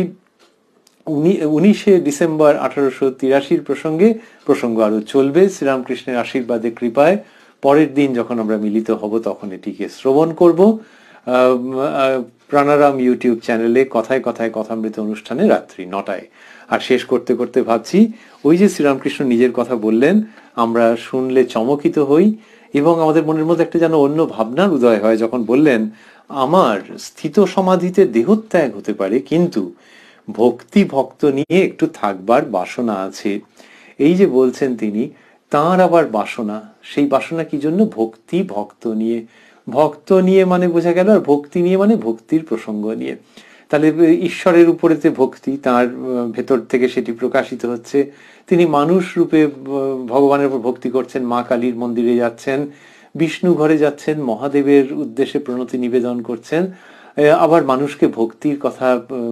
Speaker 1: 19শে ডিসেম্বর 1883 প্রসঙ্গে। প্রসঙ্গ আরো চলবে শ্রীরামকৃষ্ণের আশীর্বাদে কৃপায়। পরের দিন যখন আমরা মিলিত হব তখন এটিকে শ্রবণ করব প্রাণারাম ইউটিউব চ্যানেলে কথায় কথায় কথামৃত অনুষ্ঠানে রাত্রি 9টায়। আর শেষ করতে করতে ভাবছি ওই যে শ্রীরামকৃষ্ণ নিজের কথা বললেন, আমরা শুনলে চমকিত হই এবং আমাদের মনের মধ্যে একটা যেন অন্য ভাবনার উদয় হয় যখন বললেন, আমার স্থিত সমাধিতে দেহত্যাগ হতে পারে, কিন্তু ভক্তি ভক্ত নিয়ে একটু থাকবার বাসনা আছে। এই যে বলছেন তিনি, তাঁর আবার বাসনা, সেই বাসনা কি জন্য? ভক্তি ভক্ত নিয়ে। ভক্ত নিয়ে মানে বোঝা গেল, আর ভক্তি নিয়ে মানে ভক্তির প্রসঙ্গ নিয়ে। তাহলে ঈশ্বরের উপরে যে ভক্তি, তার ভেতর থেকে সেটি প্রকাশিত হচ্ছে। তিনি মানুষ রূপে ভগবানের উপর ভক্তি করছেন, মা কালীর মন্দিরে যাচ্ছেন, বিষ্ণু ঘরে যাচ্ছেন, মহাদেবের উদ্দেশ্যে প্রণতি নিবেদন করছেন, আবার মানুষকে ভক্তির কথা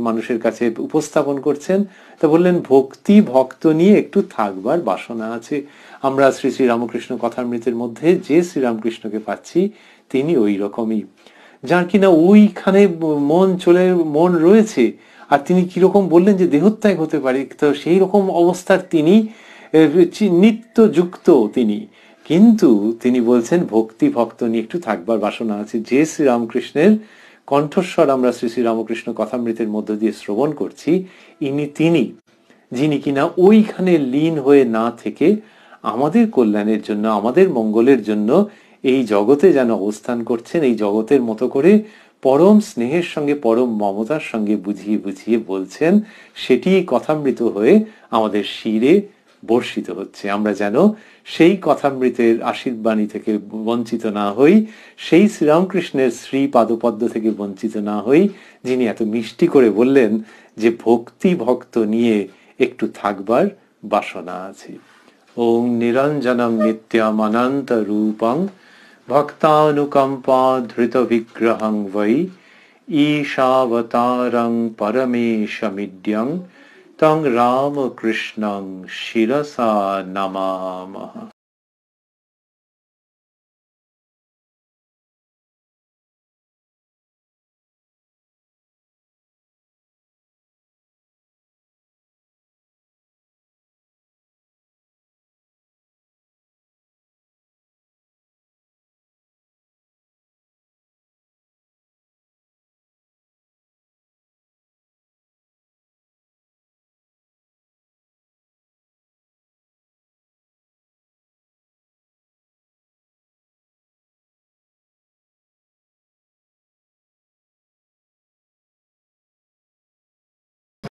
Speaker 1: মানুষের কাছে উপস্থাপন করছেন। তা বললেন ভক্তি ভক্ত নিয়ে একটু থাকবার বাসনা আছে। আমরা শ্রী শ্রী রামকৃষ্ণ কথামৃতের মধ্যে যে শ্রীরামকৃষ্ণকে পাচ্ছি তিনি ওই রকমই, যার কিনা ওইখানে মন রয়েছে। আর তিনি কিরকম বললেন যে দেহত্যাগ হতে পারে, তো সেই রকম অবস্থার তিনি নিত্য যুক্ত তিনি, কিন্তু তিনি বলছেন ভক্তি ভক্ত নিয়ে একটু থাকবার বাসনা আছে। যে শ্রীরামকৃষ্ণের কণ্ঠস্বর আমরা শ্রী শ্রী রামকৃষ্ণ কথামৃতের মধ্য দিয়ে শ্রবণ করছি, তিনি যিনি কিনা ওইখানে লীন হয়ে না থেকে আমাদের কল্যাণের জন্য, আমাদের মঙ্গলের জন্য এই জগতে যেন অবস্থান করছেন, এই জগতের মতো করে পরম স্নেহের সঙ্গে পরম মমতার সঙ্গে বুঝিয়ে বুঝিয়ে বলছেন, সেটি কথামৃত হয়ে আমাদের শিরে বর্ষিত হচ্ছে। আমরা যেন সেই কথামৃতের আশীর্বাণী থেকে বঞ্চিত না হই, সেই শ্রীরামকৃষ্ণের শ্রী পাদপদ্ম থেকে বঞ্চিত না হই, যিনি এত মিষ্টি করে বললেন যে ভক্তি ভক্ত নিয়ে একটু থাকবার বাসনা আছে। ওং নিরঞ্জনম নিত্যমনন্ত রূপং ভক্তানুকম্পা ধৃত বিগ্রহং বৈ ঈশাবতারং পরমেশমিড্যং তং রামকৃষ্ণং শিরসা নমামঃ।